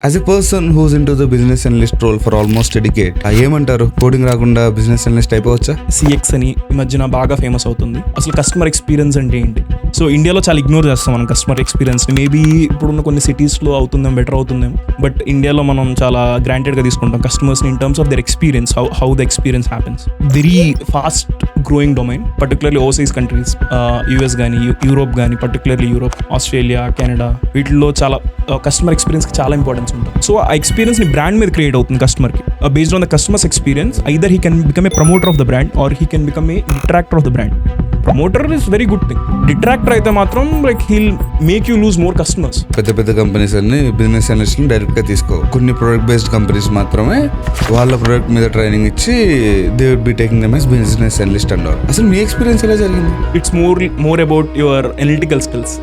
As a person who's in to the business analyst role for almost a decade, ఏమంటారు, coding రాకుండా business analyst అయిపోవచ్చా? CX అని ఈ మధ్యన బాగా ఫేమస్ అవుతుంది. అసలు కస్టమర్ ఎక్స్పీరియన్స్ అంటే ఏంటి? సో ఇండియాలో చాలా ఇగ్నోర్ చేస్తాం మనం కస్టమర్ ఎక్స్పీరియన్స్ని. మేబీ ఇప్పుడున్న కొన్ని సిటీస్లో అవుతుందేమో, బెటర్ అవుతుందేమో, బట్ ఇండియాలో మనం చాలా గ్రాంటెడ్గా తీసుకుంటాం కస్టమర్స్ని in terms of their experience, how the experience happens. Very fast growing domain, particularly overseas countries, US కానీ యూరోప్ కానీ, పర్టికులర్లీ యూరోప్, ఆస్ట్రేలియా, కెనడా, వీటిల్లో చాలా కస్టమర్ ఎక్స్పీరియన్స్కి చాలా ఇంపార్టెన్స్ ఉంటుంది. సో ఆ ఎక్స్పీరియన్స్ ని బ్రాండ్ మీద క్రియేట్ అవుతుంది కస్టమర్కి. Based on the customers experience, either he can become a promoter of the brand or he can become a detractor of the brand. Promoter is very good thing. Detractor అయితే మాత్రం like he'll make you lose more customers. పెద్ద పెద్ద companies అన్ని business analyst direct గా తీసుకో. కొన్ని product based companies మాత్రమే వాళ్ళ ప్రొడక్ట్ మీద ట్రైనింగ్ ఇచ్చి they would be taking them as business analyst అంటారు. అసలు మీ ఎక్స్పీరియన్స్ ఎలా జరిగింది? It's more about your analytical skills.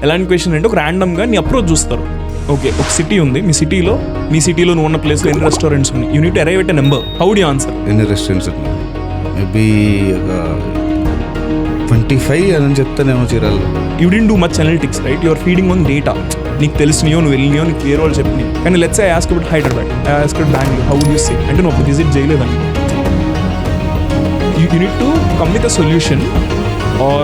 ఎలాంటి క్వశ్చన్ అంటే, ఒక ర్యాండమ్గా నీ అప్రోచ్ చూస్తారు. ఓకే, ఒక సిటీ ఉంది, మీ సిటీలో నువ్వు ఉన్న ప్లేస్లో ఎన్ని రెస్టారెంట్స్ ఉన్నాయి, you need to arrive at a number. How do you answer? ఎన్ని రెస్టారెంట్స్ ఉన్నాయి? మేబీ ఒక 25 అని చెప్తానేమో చీరాల్లో. You didn't do much analytics, right? Your feeding on data. నీకు తెలిసినయో, నువ్వు వెళ్ళినాయో, నీకు వేరే వాళ్ళు చెప్పినాయి. కానీ let's say I ask about Hyderabad, I ask about Bengaluru, how would you say? అంటే నువ్వు విజిట్ చేయలేదని. You need to come with a solution or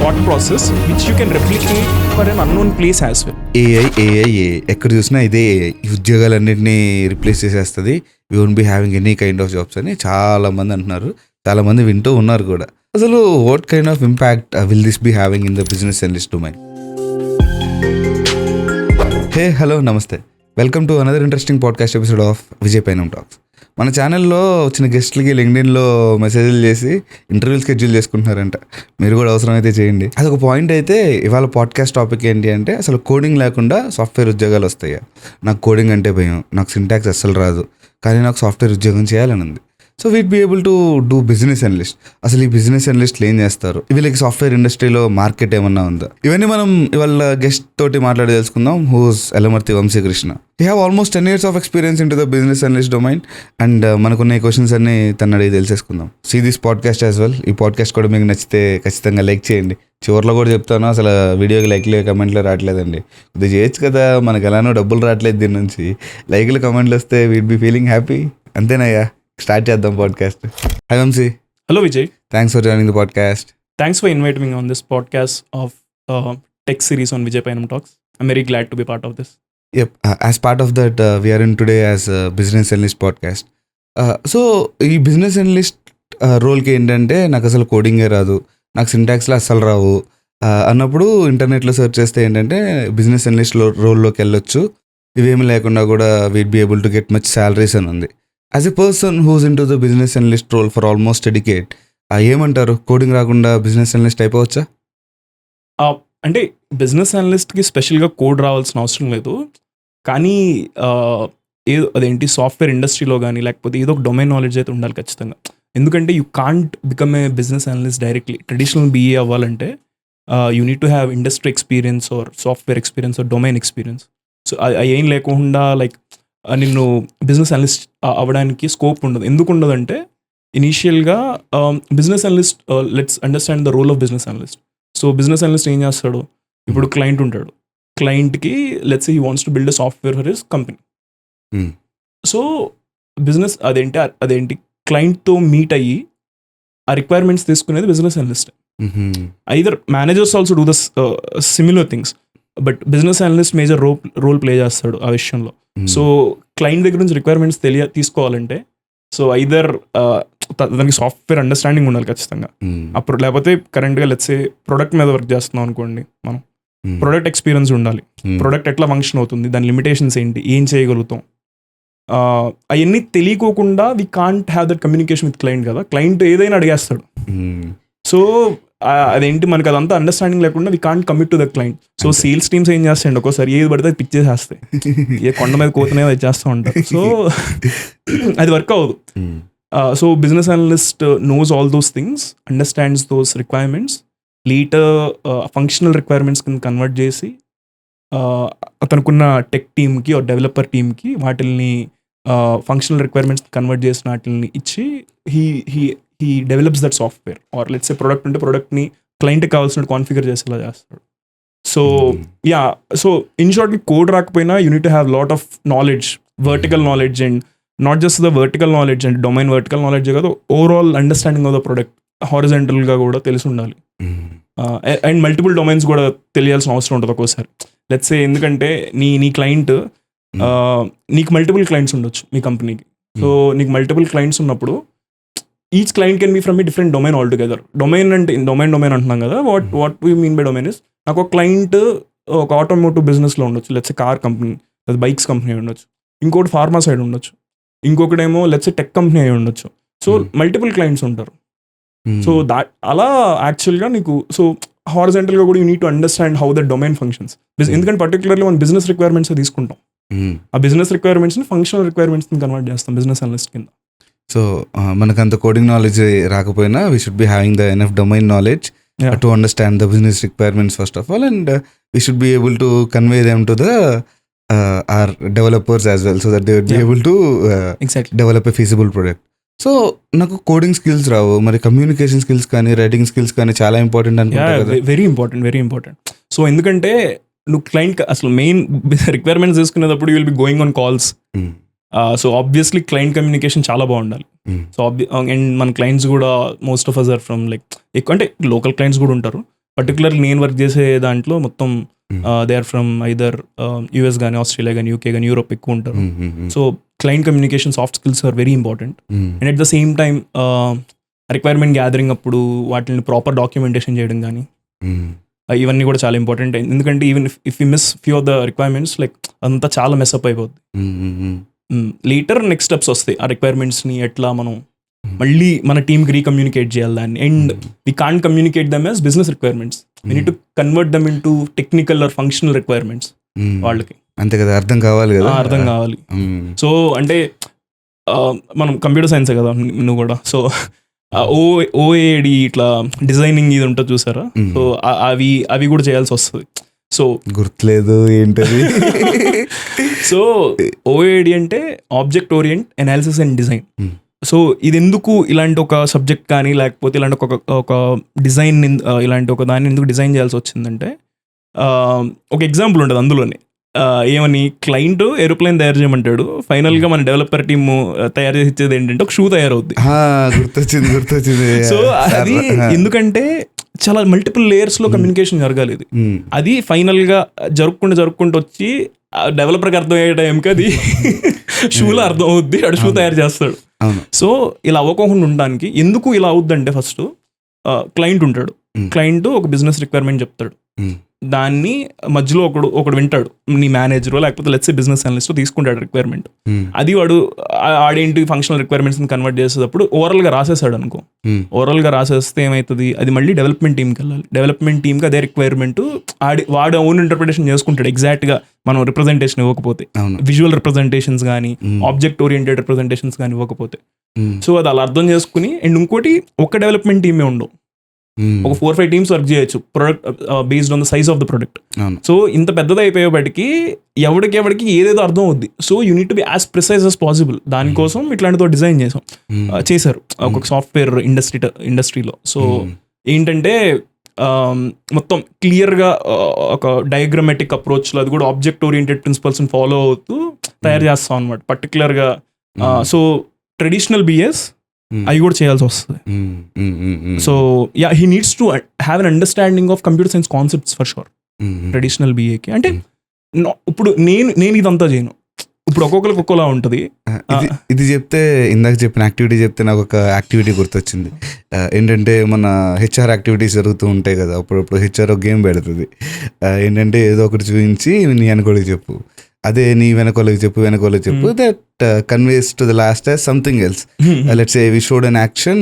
thought process which you can replicate for an unknown place as well. AI ఎక్కడ చూసినా ఇదే AI ఉద్యోగాలన్నింటినీ replace చేసేస్తుంది, we won't be having any kind of jobs అని చాలా మంది అంటున్నారు, చాలా మంది వింటూ ఉన్నారు కూడా. అసలు what kind of impact will this be having in the business analyst domain? Hey, hello, namaste, welcome to another interesting podcast episode of Vijay Painam talks. మన ఛానల్లో వచ్చిన గెస్ట్లకి లింక్డ్ఇన్లో మెసేజ్లు చేసి ఇంటర్వ్యూలు షెడ్యూల్ చేసుకుంటున్నారంట. మీరు కూడా అవసరమైతే చేయండి. అదొక పాయింట్. అయితే ఇవాళ పాడ్కాస్ట్ టాపిక్ ఏంటి అంటే, అసలు కోడింగ్ లేకుండా సాఫ్ట్వేర్ ఉద్యోగాలు వస్తాయా? నాకు కోడింగ్ అంటే భయం, నాకు సింటాక్స్ అస్సలు రాదు, కానీ నాకు సాఫ్ట్వేర్ ఉద్యోగం చేయాలని ఉంది. So wheat B able to do business analyst. అసలు ఈ బిజినెస్ అనలిస్ట్లు ఏం చేస్తారు? వీళ్ళకి సాఫ్ట్వేర్ ఇండస్ట్రీలో మార్కెట్ ఏమన్నా ఉందా? ఇవన్నీ మనం ఇవాళ గెస్ట్ తోటి మాట్లాడి తెలుసుకుందాం. Who's Elamarthi Vamsikrishna. He have almost 10 years of experience in to the business analyst domain. And మనకున్న క్వశ్చన్స్ అన్ని తను అడిగి తెలిసేసుకుందాం. See this podcast as well. ఈ పాడ్కాస్ట్ కూడా మీకు నచ్చితే ఖచ్చితంగా లైక్ చేయండి. చివరిలో కూడా చెప్తాను, అసలు వీడియోకి లైక్లు కమెంట్లు రావట్లేదండి, ఇది చేయొచ్చు కదా, మనకు ఎలానో డబ్బులు రావట్లేదు దీని నుంచి. లైక్లు కమెంట్లు వస్తే వీడ్ బి ఫీలింగ్ హ్యాపీ. అంతేనయ్యా, స్టార్ట్ చేద్దాం podcast. Hi Vamsi. Hello Vijay. Thanks for joining the podcast. Thanks for inviting me on this podcast of tech series on Vijay Painam Talks. I'm very glad to be part of this. Yep. As part of that, we are in today as a Business Analyst podcast. So, ఈ business analyst రోల్కి ఏంటంటే, నాకు అసలు కోడింగే రాదు, నాకు సింటాక్స్లో అస్సలు రావు అన్నప్పుడు ఇంటర్నెట్లో సెర్చ్ చేస్తే ఏంటంటే బిజినెస్ అనలిస్ట్ రోల్లోకి వెళ్ళొచ్చు, ఇవేమి లేకుండా కూడా we'd be able to get much salaries అని ఉంది. As a person who's in to the business analyst role for almost a decade, ఏమంటారు, కోడింగ్ రాకుండా బిజినెస్ అనలిస్ట్ అయిపోవచ్చా? అంటే బిజినెస్ అనలిస్ట్కి స్పెషల్గా కోడ్ రావాల్సిన అవసరం లేదు, కానీ ఏదో అదేంటి సాఫ్ట్వేర్ ఇండస్ట్రీలో కానీ లేకపోతే ఏదో ఒక డొమైన్ నాలెడ్జ్ అయితే ఉండాలి ఖచ్చితంగా. ఎందుకంటే you can't become a business analyst directly. Traditional BA అవ్వాలంటే you need to have industry experience or software experience or domain experience. So ఏం లేకుండా లైక్ నిన్ను బిజినెస్ అనలిస్ట్ అవ్వడానికి స్కోప్ ఉండదు. ఎందుకు ఉండదంటే, ఇనీషియల్గా business analyst, let's understand the role of business analyst. So business analyst ఏం చేస్తాడు? ఇప్పుడు క్లయింట్ ఉంటాడు, క్లయింట్కి let's he wants to build a software for his company. So business అదేంటి క్లయింట్తో మీట్ అయ్యి ఆ రిక్వైర్మెంట్స్ తీసుకునేది business analyst. Either managers also do the similar things, but business analyst major role play చేస్తాడు ఆ విషయంలో. సో క్లయింట్ దగ్గర నుంచి రిక్వైర్మెంట్స్ తీసుకోవాలంటే, సో ఐదర్ దానికి సాఫ్ట్వేర్ అండర్స్టాండింగ్ ఉండాలి ఖచ్చితంగా. అప్పుడు లేకపోతే కరెంట్గా లెట్స్ ప్రొడక్ట్ మీద వర్క్ చేస్తున్నాం అనుకోండి, మనం ప్రొడక్ట్ ఎక్స్పీరియన్స్ ఉండాలి. ప్రొడక్ట్ ఎట్లా ఫంక్షన్ అవుతుంది, దాని లిమిటేషన్స్ ఏంటి, ఏం చేయగలుగుతాం, అవన్నీ తెలియకోకుండా we can't have that communication with client కదా. క్లయింట్ ఏదైనా అడిగేస్తాడు. సో అదేంటి, మనకు అదంతా అండర్స్టాండింగ్ లేకుండా we can't commit to the client. So sales teams ఏం చేస్తాయండి, ఒక్కోసారి ఏది పడితే అది పిచ్ చేసేస్తాయి, ఏ కొండ మీద కోతనే అది చేస్తూ ఉంటారు. సో అది వర్క్ అవ్వదు. So business analyst knows all those things, understands those requirements, later functional requirements కింద కన్వర్ట్ చేసి అతనుకున్న టెక్ టీమ్కి ఆర్ డెవలపర్ టీమ్కి వాటిల్ని ఫంక్షనల్ రిక్వైర్మెంట్స్ కన్వర్ట్ చేసిన వాటిని ఇచ్చి he develops that software, or let's say product ఉంటే productని క్లయింట్కి కావాల్సిన కాన్ఫిగర్ చేసేలా చేస్తాడు. So so in short code రాకపోయినా you need to have lot of knowledge, vertical knowledge, and not just the vertical knowledge and domain vertical knowledge కాదు, overall understanding of the product హారిజాంటల్గా కూడా తెలిసి ఉండాలి. అండ్ మల్టిపుల్ డొమైన్స్ కూడా తెలియాల్సిన అవసరం ఉంటుంది ఒక్కోసారి. లెట్స్ సే ఎందుకంటే నీ క్లయింట్, నీకు మల్టిపుల్ క్లయింట్స్ ఉండొచ్చు మీ కంపెనీకి. సో నీకు మల్టిపుల్ క్లయింట్స్ ఉన్నప్పుడు each client can be from a different domain all together. Domain అంటే డొమైన్ అంటున్నాం కదా, what we mean by domain is, నాకు ఒక క్లయింట్ ఒక ఆటోమోటివ్ బిజినెస్లో ఉండొచ్చు, లెట్స్ కార్ కంపెనీ లేదా బైక్స్ కంపెనీ ఉండొచ్చు, ఇంకోటి ఫార్మా సైడ్ ఉండొచ్చు, ఇంకొకటేమో లెట్స్ టెక్ కంపెనీ అయి ఉండొచ్చు. సో మల్టిపుల్ క్లయింట్స్ ఉంటారు. సో దాట్ అలా యాక్చువల్గా నీకు సో హారిజాంటల్గా కూడా you need to understand how the domain functions. ఎందుకంటే పర్టికులర్లీ మనం బిజినెస్ రిక్వైర్మెంట్స్ తీసుకుంటాం, ఆ బిజినెస్ రిక్వైర్మెంట్స్ని ఫంక్షనల్ రిక్వైర్మెంట్స్ని కన్వర్ట్ చేస్తాం బిజినెస్ అనలిస్ట్ కింద. సో మనకంత కోడింగ్ నాలెడ్జ్ రాకపోయినా we should be having the enough domain knowledge to understand the business requirements first of all, and we should be able to convey them to the our developers as well, so that they would be able to develop a feasible product. So నాకు coding skills రావు, మరి communication skills కానీ writing skills కానీ చాలా important అనుకుంటా కదా. Very important. So ఎందుకంటే నువ్వు client అసలు మెయిన్ రిక్వైర్మెంట్స్ తీసుకునేటప్పుడు you will be going on calls. So obviously client communication చాలా బాగుండాలి. సో అండ్ మన క్లయింట్స్ కూడా most of us are from like ఎక్కువ అంటే లోకల్ క్లయింట్స్ కూడా ఉంటారు. పర్టికులర్లీ నేను వర్క్ చేసే దాంట్లో మొత్తం they are from either US కానీ, ఆస్ట్రేలియా కానీ, యూకే కానీ, యూరోప్ ఎక్కువ ఉంటారు. So client communication soft skills are very important. And at the same time requirement gathering అప్పుడు వాటిని ప్రాపర్ డాక్యుమెంటేషన్ చేయడం కానీ ఇవన్నీ కూడా చాలా ఇంపార్టెంట్. ఎందుకంటే even if you miss few of the requirements like అంతా చాలా మెస్అప్ అయిపోద్ది. లేటర్ నెక్స్ట్ స్టెప్స్ వస్తాయి, ఆ రిక్వైర్మెంట్స్ని ఎట్లా మనం మళ్ళీ మన టీమ్కి రీకమ్యూనికేట్ చేయాలి దాన్ని. And we can't communicate them as business requirements, we need to convert them in to technical are functional requirements. వాళ్ళకి అంతే కదా, అర్థం కావాలి కదా, అర్థం కావాలి. సో అంటే మనం కంప్యూటర్ సైన్సే కదా నువ్వు కూడా. సో ఓఏడి ఇట్లా డిజైనింగ్ ఇది ఉంటుంది చూసారా, సో అవి కూడా చేయాల్సి వస్తుంది. సో గుర్తులేదు ఏంటది. సో ఓఏడి అంటే object orient analysis and design. So ఇది ఎందుకు ఇలాంటి ఒక సబ్జెక్ట్ కానీ లేకపోతే ఇలాంటి ఒక డిజైన్ ఇలాంటి ఒక దాన్ని ఎందుకు డిజైన్ చేయాల్సి వచ్చిందంటే, ఒక ఎగ్జాంపుల్ ఉంటుంది అందులోనే. ఏమని, క్లయింట్ ఏరోప్లేన్ తయారు చేయమంటాడు, ఫైనల్గా మన డెవలపర్ టీమ్ తయారు చేసి ఇచ్చేది ఏంటంటే ఒక షూ తయారవుద్ది. గుర్తొచ్చింది. సో అది ఎందుకంటే చాలా మల్టిపుల్ లేయర్స్ లో కమ్యూనికేషన్ జరగాలి. ఇది అది ఫైనల్ గా జరుపుకుంటూ వచ్చి డెవలపర్కి అర్థం అయ్యే టైంకి అది షూలో అర్థం అవుద్ది, అడు షూ తయారు చేస్తాడు. సో ఇలా అవ్వకుండా ఉండడానికి ఎందుకు ఇలా అవుద్దంటే, ఫస్ట్ క్లయింట్ ఉంటాడు, క్లయింట్ ఒక బిజినెస్ రిక్వైర్మెంట్ చెప్తాడు, దాన్ని మధ్యలో ఒకడు వింటాడు, నీ మేనేజర్ లేకపోతే లెట్స్ సే బిజినెస్ అనలిస్ట్ తీసుకుంటాడు రిక్వైర్మెంట్. అది వాడు ఆడేంటి ఫంక్షనల్ రిక్వైర్మెంట్స్ కన్వర్ట్ చేసేటప్పుడు ఓవరాల్ గా రాసేసాడు అనుకో. ఓవరాల్ గా రాసేస్తే ఏమవుతుంది, అది మళ్ళీ డెవలప్మెంట్ టీమ్కి వెళ్ళాలి. డెవలప్మెంట్ టీమ్కి అదే రిక్వైర్మెంట్ వాడు ఓన్ ఇంటర్ప్రిటేషన్ చేసుకుంటాడు. ఎగ్జాక్ట్ గా మనం రిప్రజెంటేషన్ ఇవ్వకపోతే, విజువల్ రిప్రజెంటేషన్స్ కానీ ఆబ్జెక్ట్ ఓరియంటెడ్ రిప్రజెంటేషన్స్ కానీ ఇవ్వకపోతే, సో అది అలా అర్థం చేసుకుని. అండ్ ఇంకోటి, ఒక్క డెవలప్మెంట్ టీమే ఉండవు, ఒక 4-5 టీమ్స్ వర్క్ చేయొచ్చు product based on the size of the product. So ఇంత పెద్దది అయిపోయేపటికి ఎవరికి ఏదేదో అర్థం అవుద్ది. So you need to be as precise as possible. దానికోసం ఇట్లాంటితో డిజైన్ చేశారు ఒక సాఫ్ట్వేర్ ఇండస్ట్రీలో. సో ఏంటంటే మొత్తం క్లియర్గా ఒక డయాగ్రమాటిక్ అప్రోచ్లో, అది కూడా ఆబ్జెక్ట్ ఓరియంటెడ్ ప్రిన్సిపల్స్ని ఫాలో అవుతూ తయారు చేస్తాం అనమాట పర్టికులర్గా. సో ట్రెడిషనల్ బిఎస్ అవి కూడా చేయాల్సి వస్తుంది. So yeah, he needs to have an understanding of computer science concepts for sure. Traditional బిఏకి అంటే ఇప్పుడు నేను ఇదంతా చేయను, ఇప్పుడు ఒక్కొక్కరికి ఒక్కోలా ఉంటుంది. ఇది చెప్తే, ఇందాక చెప్పిన యాక్టివిటీ చెప్తే నాకు ఒక యాక్టివిటీ గుర్తొచ్చింది. ఏంటంటే మన హెచ్ఆర్ యాక్టివిటీస్ జరుగుతూ ఉంటాయి కదా, అప్పుడప్పుడు హెచ్ఆర్ ఒక గేమ్ పెడుతుంది. ఏంటంటే ఏదో ఒకటి చూపించి నీ వెనకోళ్ళకి చెప్పు, అదే నీ వెనకోళ్ళకి చెప్పు, that conveys to the last as something else. Let's say we showed an action,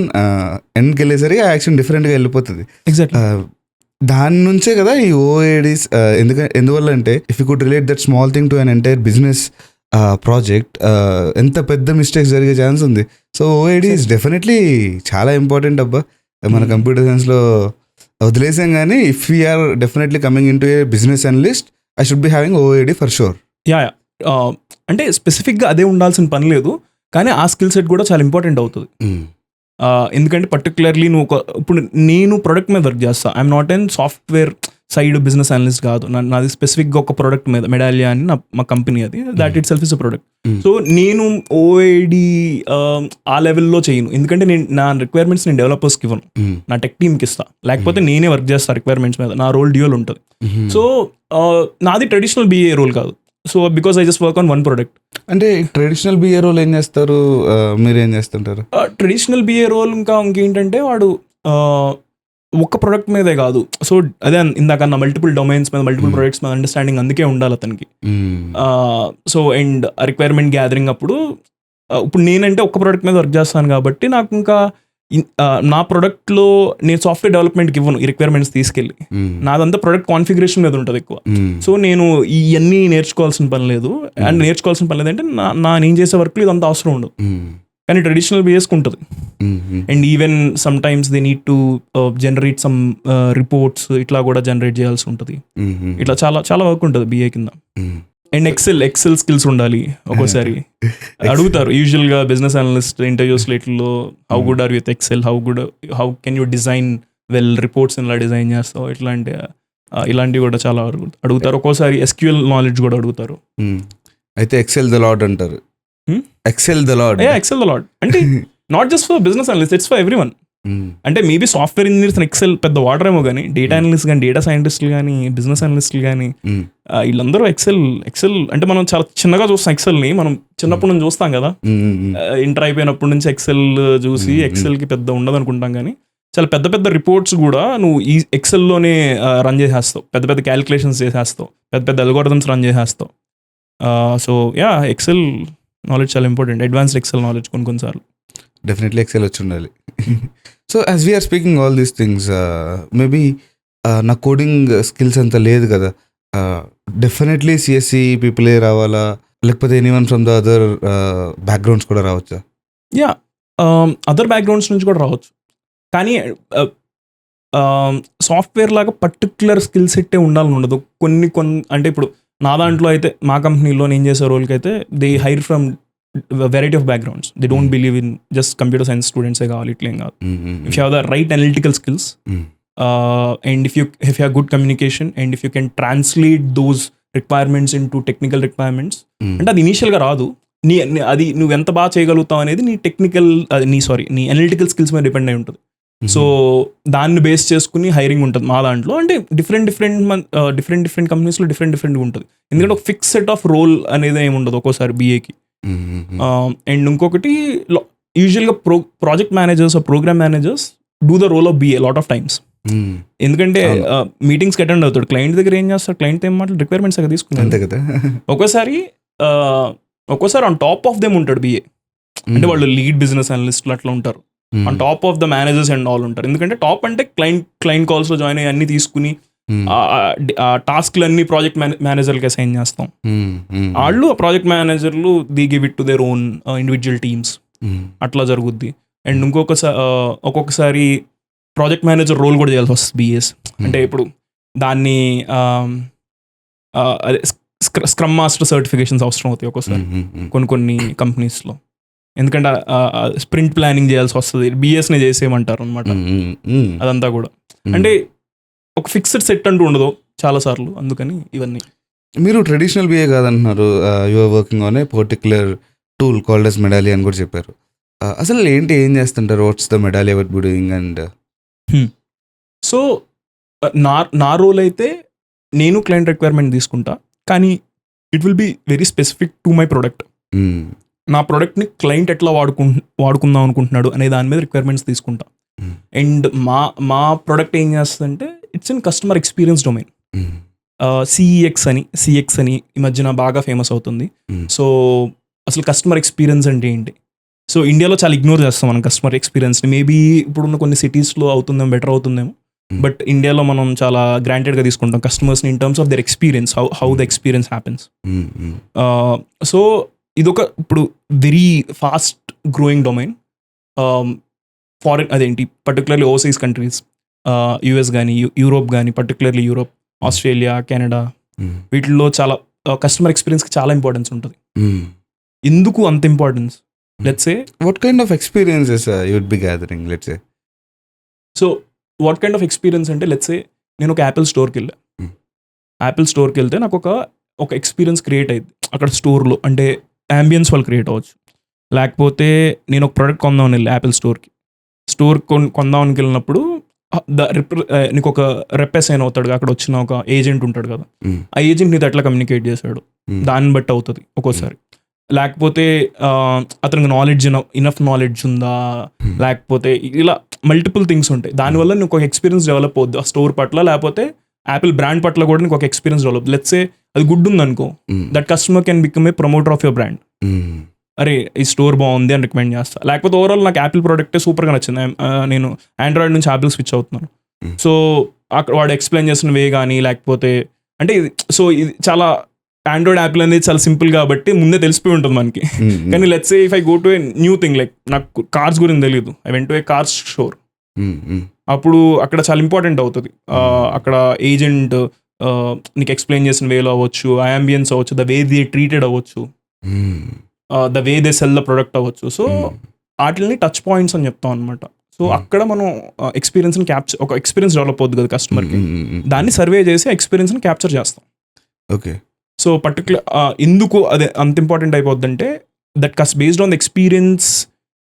ఎండ్కి వెళ్ళేసరికి ఆ యాక్షన్ డిఫరెంట్గా వెళ్ళిపోతుంది. దాని నుంచే కదా ఈ ఓఏడీస్. ఎందువల్ల అంటే, if you could relate that small thing to an entire business project, ఎంత పెద్ద మిస్టేక్స్ జరిగే ఛాన్స్ ఉంది. సో ఓఏడీ ఈస్ డెఫినెట్లీ చాలా ఇంపార్టెంట్ అబ్బా. మన కంప్యూటర్ సైన్స్లో వదిలేసాం కానీ, if we're definitely coming into a business analyst, I should be having OAD for sure. Yeah, అంటే స్పెసిఫిక్గా అదే ఉండాల్సిన పని లేదు, కానీ ఆ స్కిల్ సెట్ కూడా చాలా ఇంపార్టెంట్ అవుతుంది. ఎందుకంటే పర్టికులర్లీ నువ్వు ఇప్పుడు నేను ప్రొడక్ట్ మీద వర్క్ చేస్తా, I'm not an software. Side business analyst కాదు, నాది స్పెసిఫిక్గా ఒక ప్రోడక్ట్ మీద, మెడాలియా అని మా కంపెనీ, అది that it self is a product. So నేను ఓఐడి ఆ లెవెల్లో చేయను, ఎందుకంటే నా రిక్వైర్మెంట్స్ నేను డెవలపర్స్కి ఇవ్వను, నా టెక్ టీమ్కి ఇస్తా, లేకపోతే నేనే వర్క్ చేస్తాను రిక్వైర్మెంట్స్ మీద, నా రోల్ డ్యూయల్ ఉంటుంది. సో నాది ట్రెడిషనల్ బిఏ రోల్ కాదు, so because I just work on one product. అంటే ట్రెడిషనల్ బిఏ రోల్ ఏం చేస్తారు, మీరు ఏం చేస్తుంటారు? ట్రెడిషనల్ బిఏ రోల్ ఇంకేంటంటే వాడు ఒక్క ప్రొడక్ట్ మీదే కాదు, సో అదే ఇందాకన్నా మల్టిపుల్ డొమైన్స్ మీద, మల్టిపుల్ ప్రొడక్ట్స్ మీద అండర్స్టాండింగ్ అందుకే ఉండాలి అతనికి. సో అండ్ రిక్వైర్మెంట్ గ్యాదరింగ్ అప్పుడు ఇప్పుడు నేనంటే ఒక్క ప్రోడక్ట్ మీద వర్క్ చేస్తాను కాబట్టి నాకు ఇంకా నా ప్రోడక్ట్లో నేను సాఫ్ట్వేర్ డెవలప్మెంట్కి ఇవ్వను ఈ రిక్వైర్మెంట్స్ తీసుకెళ్ళి, నాదంతా ప్రొడక్ట్ కాన్ఫిగరేషన్ మీద ఉంటుంది ఎక్కువ. సో నేను ఇవన్నీ నేర్చుకోవాల్సిన పని లేదు, అండ్ నేర్చుకోవాల్సిన పని లేదంటే నేను చేసే వర్క్లో ఇదంతా అవసరం ఉండదు, కానీ ట్రెడిషనల్ బిఎస్కి ఉంటుంది. And even some times they need to generate some reports, ఇట్లా కూడా జనరేట్ చేయాల్సి ఉంటుంది. ఇట్లా చాలా చాలా వర్క్ ఉంటుంది బిఏ కింద. అండ్ ఎక్సెల్ స్కిల్స్ ఉండాలి. ఒక్కోసారి అడుగుతారు యూజువల్గా బిజినెస్ అనలిస్ట్ ఇంటర్వ్యూస్ లో, how good are with Excel, how can you design well reports ఇలా డిజైన్ చేస్తావు, ఇలాంటివి కూడా చాలా అడుగుతారు. ఒక్కోసారి ఎస్క్యూఎల్ నాలెడ్జ్ కూడా అడుగుతారు. అయితే ఎక్సెల్ ద లార్డ్ అంటారు. ఎక్సెల్ ద లార్డ్ అంటే not just for business analyst, it's for everyone. అంటే మేబీ సాఫ్ట్వేర్ ఇంజనీర్స్ ఎక్సెల్ పెద్ద వాడరేమో కానీ, డేటా అనలిస్ట్ కానీ, డేటా సైంటిస్టులు కానీ, బిజినెస్ అనలిస్టులు కానీ, వీళ్ళందరూ ఎక్సెల్ అంటే మనం చాలా చిన్నగా చూస్తాం ఎక్సెల్ని, మనం చిన్నప్పటి నుంచి చూస్తాం కదా, ఇంటర్ అయిపోయినప్పటి నుంచి ఎక్సెల్ చూసి ఎక్సెల్కి పెద్ద ఉండదు అనుకుంటాం, కానీ చాలా పెద్ద పెద్ద రిపోర్ట్స్ కూడా నువ్వు ఈ ఎక్సెల్లోనే రన్ చేసేస్తావు, పెద్ద పెద్ద క్యాలిక్యులేషన్స్ చేసేస్తావు, పెద్ద పెద్ద అల్గోరిథమ్స్ రన్ చేసేస్తావు. సో యా, ఎక్సెల్ నాలెడ్జ్ చాలా ఇంపార్టెంట్, అడ్వాన్స్డ్ ఎక్సెల్ నాలెడ్జ్ కొన్నిసార్లు డెఫినెట్లీ ఎక్సెల్ వచ్చి ఉండాలి. So as we're speaking all these things, maybe నా కోడింగ్ స్కిల్స్ అంత లేదు కదా, డెఫినెట్లీ సిఎస్సి పీపులే రావాలా, లేకపోతే anyone from the other backgrounds కూడా రావచ్చా? యా, అదర్ బ్యాక్గ్రౌండ్స్ నుంచి కూడా రావచ్చు, కానీ సాఫ్ట్వేర్ లాగా పర్టికులర్ స్కిల్ సెట్టే ఉండాలని ఉండదు. కొన్ని అంటే ఇప్పుడు నా దాంట్లో అయితే, మా కంపెనీలో నేను చేసే రోల్కి అయితే they hire from variety of backgrounds. They don't believe in just computer science స్టూడెంట్సే కావాలి, ఇట్లేం కాదు. If you have the right analytical skills and if you have good communication and if you can translate those requirements into technical requirements, అంటే అది ఇనీషియల్గా రాదు, అది నువ్వు ఎంత బాగా చేయగలుగుతావు అనేది నీ అనలిటికల్ స్కిల్స్ మీద డిపెండ్ అయి ఉంటుంది. సో దాన్ని బేస్ చేసుకుని హైరింగ్ ఉంటుంది మా దాంట్లో. అంటే డిఫరెంట్ కంపెనీస్లో డిఫరెంట్ ఉంటుంది, ఎందుకంటే ఒక ఫిక్స్ సెట్ ఆఫ్ రోల్ అనేది ఏమి ఉండదు ఒక్కోసారి బిఏకి. అండ్ ఇంకొకటి, యూజువల్గా project managers, programme managers do the role of BA lot of times. ఎందుకంటే మీటింగ్స్కి అటెండ్ అవుతాడు, క్లయింట్ దగ్గర ఏం చేస్తాడు, క్లయింట్ ఏం మాట్లాడు, రిక్వైర్మెంట్స్ అక్కడ తీసుకుంటాడు కదా. ఒక్కోసారి ఆన్ టాప్ ఆఫ్ దెమ్ ఉంటాడు బిఏ, అంటే వాళ్ళు లీడ్ బిజినెస్ అనలిస్టులు అట్లా ఉంటారు, on top of the managers and all ఉంటారు. ఎందుకంటే టాప్ అంటే క్లయింట్ కాల్స్లో జాయిన్ అయ్యి అన్ని తీసుకుని ఆ టాస్క్లన్నీ ప్రాజెక్ట్ మేనేజర్కి అసైన్ చేస్తాం. వాళ్ళు ప్రాజెక్ట్ మేనేజర్లు the give it to their own individual teams, అట్లా జరుగుద్ది. అండ్ ఒక్కొక్కసారి ప్రాజెక్ట్ మేనేజర్ రోల్ కూడా చేయాల్సి వస్తుంది బిఎస్. అంటే ఇప్పుడు దాన్ని అదే స్క్రమ్ మాస్టర్ సర్టిఫికేషన్స్ అవసరం అవుతాయి ఒక్కోసారి కొన్ని కంపెనీస్లో, ఎందుకంటే స్ప్రింట్ ప్లానింగ్ చేయాల్సి వస్తుంది, బిఎస్ని చేసేయమంటారు అనమాట. అదంతా కూడా అంటే ఒక ఫిక్స్డ్ సెట్ అంటూ ఉండదు చాలాసార్లు, అందుకని ఇవన్నీ. మీరు ట్రెడిషనల్ బిఏ కాదంటున్నారు, you are working on a particular tool called as Medallia అని కూడా చెప్పారు. అసలు ఏం చేస్తుంటారు, what's the Medallia what be doing and so నా రోల్ అయితే నేను క్లయింట్ రిక్వైర్మెంట్ తీసుకుంటా, కానీ it will be very specific to my product. నా ప్రోడక్ట్ని క్లయింట్ ఎట్లా వాడుకుందాం అనుకుంటున్నాడు అనే దాని మీద రిక్వైర్మెంట్స్ తీసుకుంటా. అండ్ మా ప్రోడక్ట్ ఏం చేస్తుందంటే it's in customer experience domain. CX అని ఈ మధ్యన బాగా ఫేమస్ అవుతుంది. సో అసలు కస్టమర్ ఎక్స్పీరియన్స్ అంటే ఏంటి? సో ఇండియాలో చాలా ఇగ్నోర్ చేస్తాం మనం కస్టమర్ ఎక్స్పీరియన్స్ని. మేబీ ఇప్పుడున్న కొన్ని సిటీస్లో అవుతుందేమో, బెటర్ అవుతుందేమో, బట్ ఇండియాలో మనం చాలా గ్రాంటెడ్గా తీసుకుంటాం కస్టమర్స్ని in terms of their experience, how the experience happens. So ఇదొక ఇప్పుడు very fast growing domain. Foreign అదేంటి పర్టికులర్లీ ఓవర్సీస్ కంట్రీస్, యుఎస్ కానీ యూరోప్ కానీ, పర్టికులర్లీ యూరోప్, ఆస్ట్రేలియా, కెనడా, వీటిల్లో చాలా కస్టమర్ ఎక్స్పీరియన్స్కి చాలా ఇంపార్టెన్స్ ఉంటుంది. ఎందుకు అంత importance? Let's say what kind of experiences you would be gathering, let's say. So what kind of experience అంటే, లెట్స్ సే నేను ఒక యాపిల్ స్టోర్కి వెళ్ళా. యాపిల్ స్టోర్కి వెళ్తే నాకు ఒక ఎక్స్పీరియన్స్ క్రియేట్ అయింది అక్కడ స్టోర్లో. అంటే యాంబియన్స్ వాళ్ళు క్రియేట్ అవ్వచ్చు. లేకపోతే నేను ఒక ప్రోడక్ట్ కొందామని వెళ్ళి యాపిల్ స్టోర్ కొందామని వెళ్ళినప్పుడు నీకు ఒక రిప్రజెంట్ అవుతాడు, అక్కడ వచ్చిన ఒక ఏజెంట్ ఉంటాడు కదా, ఆ ఏజెంట్ నీతో ఎట్లా కమ్యూనికేట్ చేశాడు దాన్ని బట్టి అవుతుంది ఒక్కోసారి. లేకపోతే అతనికి ఇనఫ్ నాలెడ్జ్ ఉందా, లేకపోతే ఇలా మల్టిపుల్ థింగ్స్ ఉంటాయి. దానివల్ల నీకు ఒక ఎక్స్పీరియన్స్ డెవలప్ అవుద్ది ఆ స్టోర్ పట్ల, లేకపోతే యాపిల్ బ్రాండ్ పట్ల కూడా నీకు ఒక ఎక్స్పీరియన్స్ డెవలప్. లెట్స్ సే అది గుడ్ ఉంది అనుకో, that customer can become a promoter of your brand. అరే ఈ స్టోర్ బాగుంది అని రికమెండ్ చేస్తా. లేకపోతే ఓవరాల్ నాకు యాపిల్ ప్రోడక్టే సూపర్గా నచ్చింది, నేను ఆండ్రాయిడ్ నుంచి యాపిల్ స్విచ్ అవుతున్నాను. సో అక్కడ వాడు ఎక్స్ప్లెయిన్ చేసిన వే కానీ, లేకపోతే అంటే ఇది చాలా ఆండ్రాయిడ్ యాపిల్ అనేది చాలా సింపుల్ కాబట్టి ముందే తెలిసిపోయి ఉంటుంది మనకి. కానీ let's say if I go to a new thing, like నాకు కార్స్ గురించి తెలియదు, I went to A cars store, అప్పుడు అక్కడ చాలా ఇంపార్టెంట్ అవుతుంది. అక్కడ ఏజెంట్ నీకు ఎక్స్ప్లెయిన్ చేసిన వేలో అవ్వచ్చు, అంబియన్స్ అవ్వచ్చు, ద వే దే ట్రీటెడ్ అవ్వచ్చు, the way they sell the product అవ్వచ్చు. సో వాటిని టచ్ పాయింట్స్ అని చెప్తాం అనమాట. సో అక్కడ మనం ఎక్స్పీరియన్స్ని ఒక ఎక్స్పీరియన్స్ డెవలప్ అవుతుంది కదా కస్టమర్కి, దాన్ని సర్వే చేసి ఎక్స్పీరియన్స్ని క్యాప్చర్ చేస్తాం. ఓకే. సో పర్టికులర్ ఎందుకు అదే అంత ఇంపార్టెంట్ అయిపోద్ది అంటే based on the experience.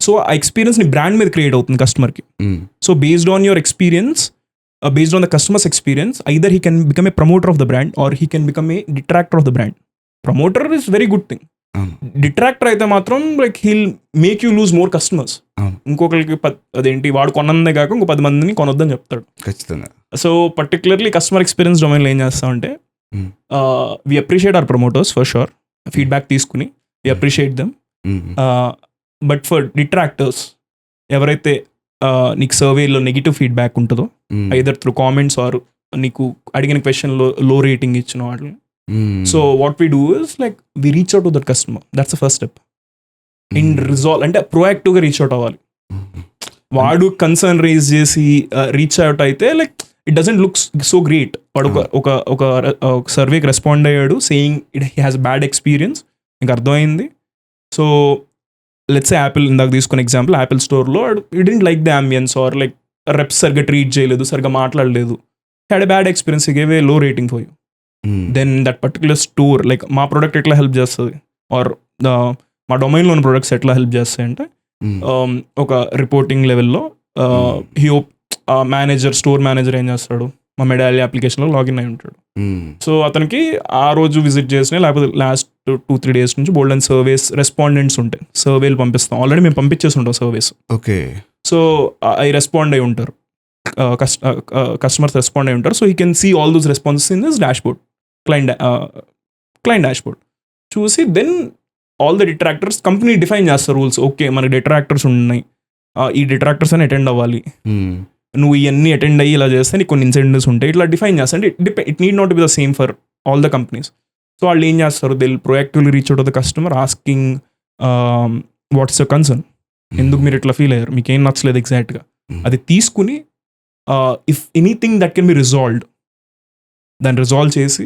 So ఆ ఎక్స్పీరియన్స్ నీ బ్రాండ్ మీద క్రియేట్ అవుతుంది కస్టమర్కి. So based on your experience, based on the customers experience, either he can become a promoter of the brand or he can become a detractor of the brand. Promoter is very good thing. Detractor అయితే మాత్రం like he'll make you lose more customers. ఇంకొకరికి అదేంటి వాడు కొన్నదే కాక ఇంకో 10 మందిని కొనొద్దని చెప్తాడు ఖచ్చితంగా. సో పర్టికులర్లీ కస్టమర్ ఎక్స్పీరియన్స్ డొమైన్లో ఏం చేస్తామంటే we appreciate our promoters for sure, feedback తీసుకుని we appreciate them. But for detractors, ఎవరైతే నీకు సర్వేలో నెగిటివ్ ఫీడ్బ్యాక్ ఉంటుందో, ఐదర్ త్రూ కామెంట్స్ ఆర్ నీకు అడిగిన క్వశ్చన్లో లో రేటింగ్ ఇచ్చిన వాటిని, so what we do is like we reach out to that customer. That's the first step in resolve. అంటే ప్రొయాక్టివ్గా రీచ్ అవుట్ అవ్వాలి. వాడు కన్సర్న్ రేజ్ చేసి రీచ్ అవుట్ అయితే like it doesn't looks so great. వాడు ఒక సర్వేకి రెస్పాండ్ అయ్యాడు saying it he has bad experience, నీకు అర్థమైంది. సో లెట్స్ సే యాపిల్ ఇందాక తీసుకున్న ఎగ్జాంపుల్, యాపిల్ స్టోర్లో you didn't like the ambience or like reps సరిగ్గా ట్రీట్ చేయలేదు, సరిగ్గా మాట్లాడలేదు, had a bad experience, you gave a low rating for you. Then that particular store like మా product ఎట్లా help చేస్తుంది ఆర్ మా డొమైన్లో ఉన్న ప్రొడక్ట్స్ ఎట్లా హెల్ప్ చేస్తాయి అంటే, ఒక రిపోర్టింగ్ లెవెల్లో స్టోర్ మేనేజర్ ఏం చేస్తాడు, మా మెడాలియా అప్లికేషన్లో లాగిన్ అయి ఉంటాడు. సో అతనికి ఆ రోజు విజిట్ చేసిన లేకపోతే లాస్ట్ 2-3 days నుంచి బోల్డ్ అండ్ సర్వేస్ రెస్పాండెంట్స్ ఉంటాయి, సర్వేలు పంపిస్తాం. ఆల్రెడీ మేము పంపించేసి ఉంటాం సర్వేస్. ఓకే. సో అవి రెస్పాండ్ అయి ఉంటారు, కస్టమర్స్ రెస్పాండ్ అయి ఉంటారు. So he can see all those responses in this dashboard, client dashboard చూసి, then all the detractors company define చేస్తారు రూల్స్. ఓకే మనకి డిట్రాక్టర్స్ ఉన్నాయి, ఈ డిట్రాక్టర్స్ అని అటెండ్ అవ్వాలి, నువ్వు ఇవన్నీ అటెండ్ అయ్యి ఇలా చేస్తే నీకు కొన్ని ఇన్సెంటివ్స్ ఉంటాయి, ఇట్లా డిఫైన్ చేస్తా. అంటే it need not be the same for all the companies. So వాళ్ళు ఏం చేస్తారు, they will proactively reach out of the customer asking what's your concern, ఎందుకు మీరు ఇట్లా ఫీల్ అయ్యారు, మీకు ఏం నచ్చలేదు ఎగ్జాక్ట్గా, అది తీసుకుని if anything that can be resolved దాన్ని రిజాల్వ్ చేసి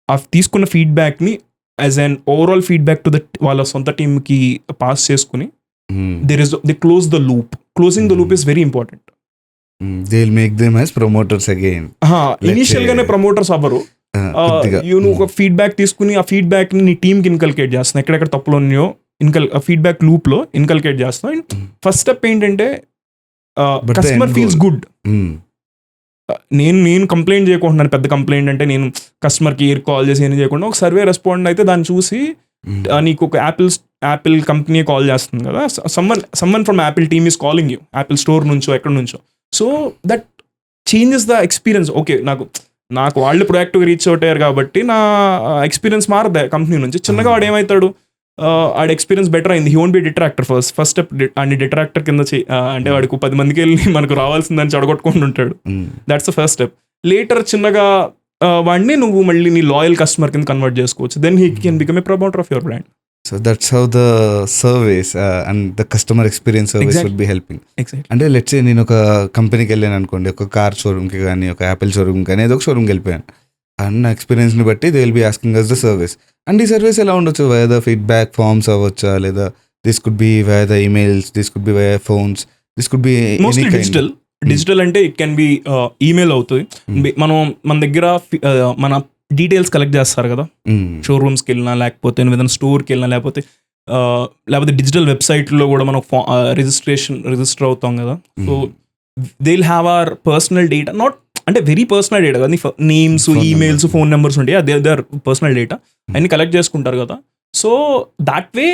ఆ తీసుకున్న ఫీడ్బ్యాక్ని as an overall feedback to the వాళ్ళ సొంత టీమ్కి పాస్ చేసుకుని they close the loop. Closing the loop is very important. They will make them as promoters again. Initial గానే ప్రమోటర్స్ అవ్వరు. నువ్వు ఒక ఫీడ్బ్యాక్ తీసుకుని ఆ ఫీడ్బ్యాక్ ని నీ టీమ్కి ఇన్కల్కేట్ చేస్తున్నావు, ఎక్కడెక్కడ తప్పులు ఉన్నాయో ఫీడ్బ్యాక్ లూప్ లో ఇన్కల్కేట్ చేస్తున్నావు. అండ్ ఫస్ట్ స్టెప్ ఏంటంటే కస్టమర్ ఫీల్స్ గుడ్. నేను కంప్లైంట్ చేయకుండా, పెద్ద కంప్లైంట్ అంటే నేను కస్టమర్కి కాల్ చేసి ఏం చేయకుండా ఒక సర్వే రెస్పాండ్ అయితే దాన్ని చూసి నీకు ఒక యాపిల్ కంపెనీ కాల్ చేస్తుంది కదా, someone from Apple team is calling you, Apple store నుంచో ఎక్కడి నుంచో. So that changes the experience. Okay నాకు వాళ్ళు ప్రొయాక్టివ్గా రీచ్ అవుట్ అయ్యారు కాబట్టి నా ఎక్స్పీరియన్స్ మారదా కంపెనీ నుంచి. చిన్నగా వాడు ఏమవుతాడు, ఆడి ఎక్స్పీరియన్స్ బెటర్ అయింది, he won't be detractor. First step and detractor కింద అంటే వాడికి 10 మందికి వెళ్ళి మనకు రావాల్సిందని చెడగొట్టుకుంటూ ఉంటాడు. That's the first step. Later చిన్నగా వాడిని నువ్వు మళ్ళీ నీ లాయల్ కస్టమర్ కింద కన్వర్ట్ చేసుకోవచ్చు. Then he can become a promoter of your brand. So that's how the surveys and the customer experience surveys would be helping. Exactly. అంటే let's say నేను ఒక కంపెనీకి వెళ్ళాను అనుకోండి, ఒక కార్ షోరూమ్కి కానీ ఒక యాపిల్ షోరూమ్ కానీ ఏదో ఒక షోరూమ్కి వెళ్ళిపోయాను. అండ్ నా ఎక్స్పీరియన్స్ని బట్టి they will be asking us the service. And ఈ సర్వీస్ ఎలా ఉండొచ్చు, వయా ద ఫీడ్బ్యాక్ ఫార్మ్స్ అవ్వచ్చా, లేదా this could be via the emails, this could be via phones, this could be mostly digital. Digital అంటే it can be email అవుతుంది. మనం మన దగ్గర మన డీటెయిల్స్ కలెక్ట్ చేస్తారు కదా, షోరూమ్స్కి వెళ్ళినా లేకపోతే ఏదైనా స్టోర్కి వెళ్ళినా లేకపోతే డిజిటల్ వెబ్సైట్లో కూడా మనం రిజిస్టర్ అవుతాం కదా. So they will have our personal data, not అంటే వెరీ పర్సనల్ డేటా కదా, నేమ్స్, ఈమెయిల్స్, ఫోన్ నెంబర్స్ ఉంటాయి, దే ఆర్ పర్సనల్ డేటా అన్ని కలెక్ట్ చేసుకుంటారు కదా. So that way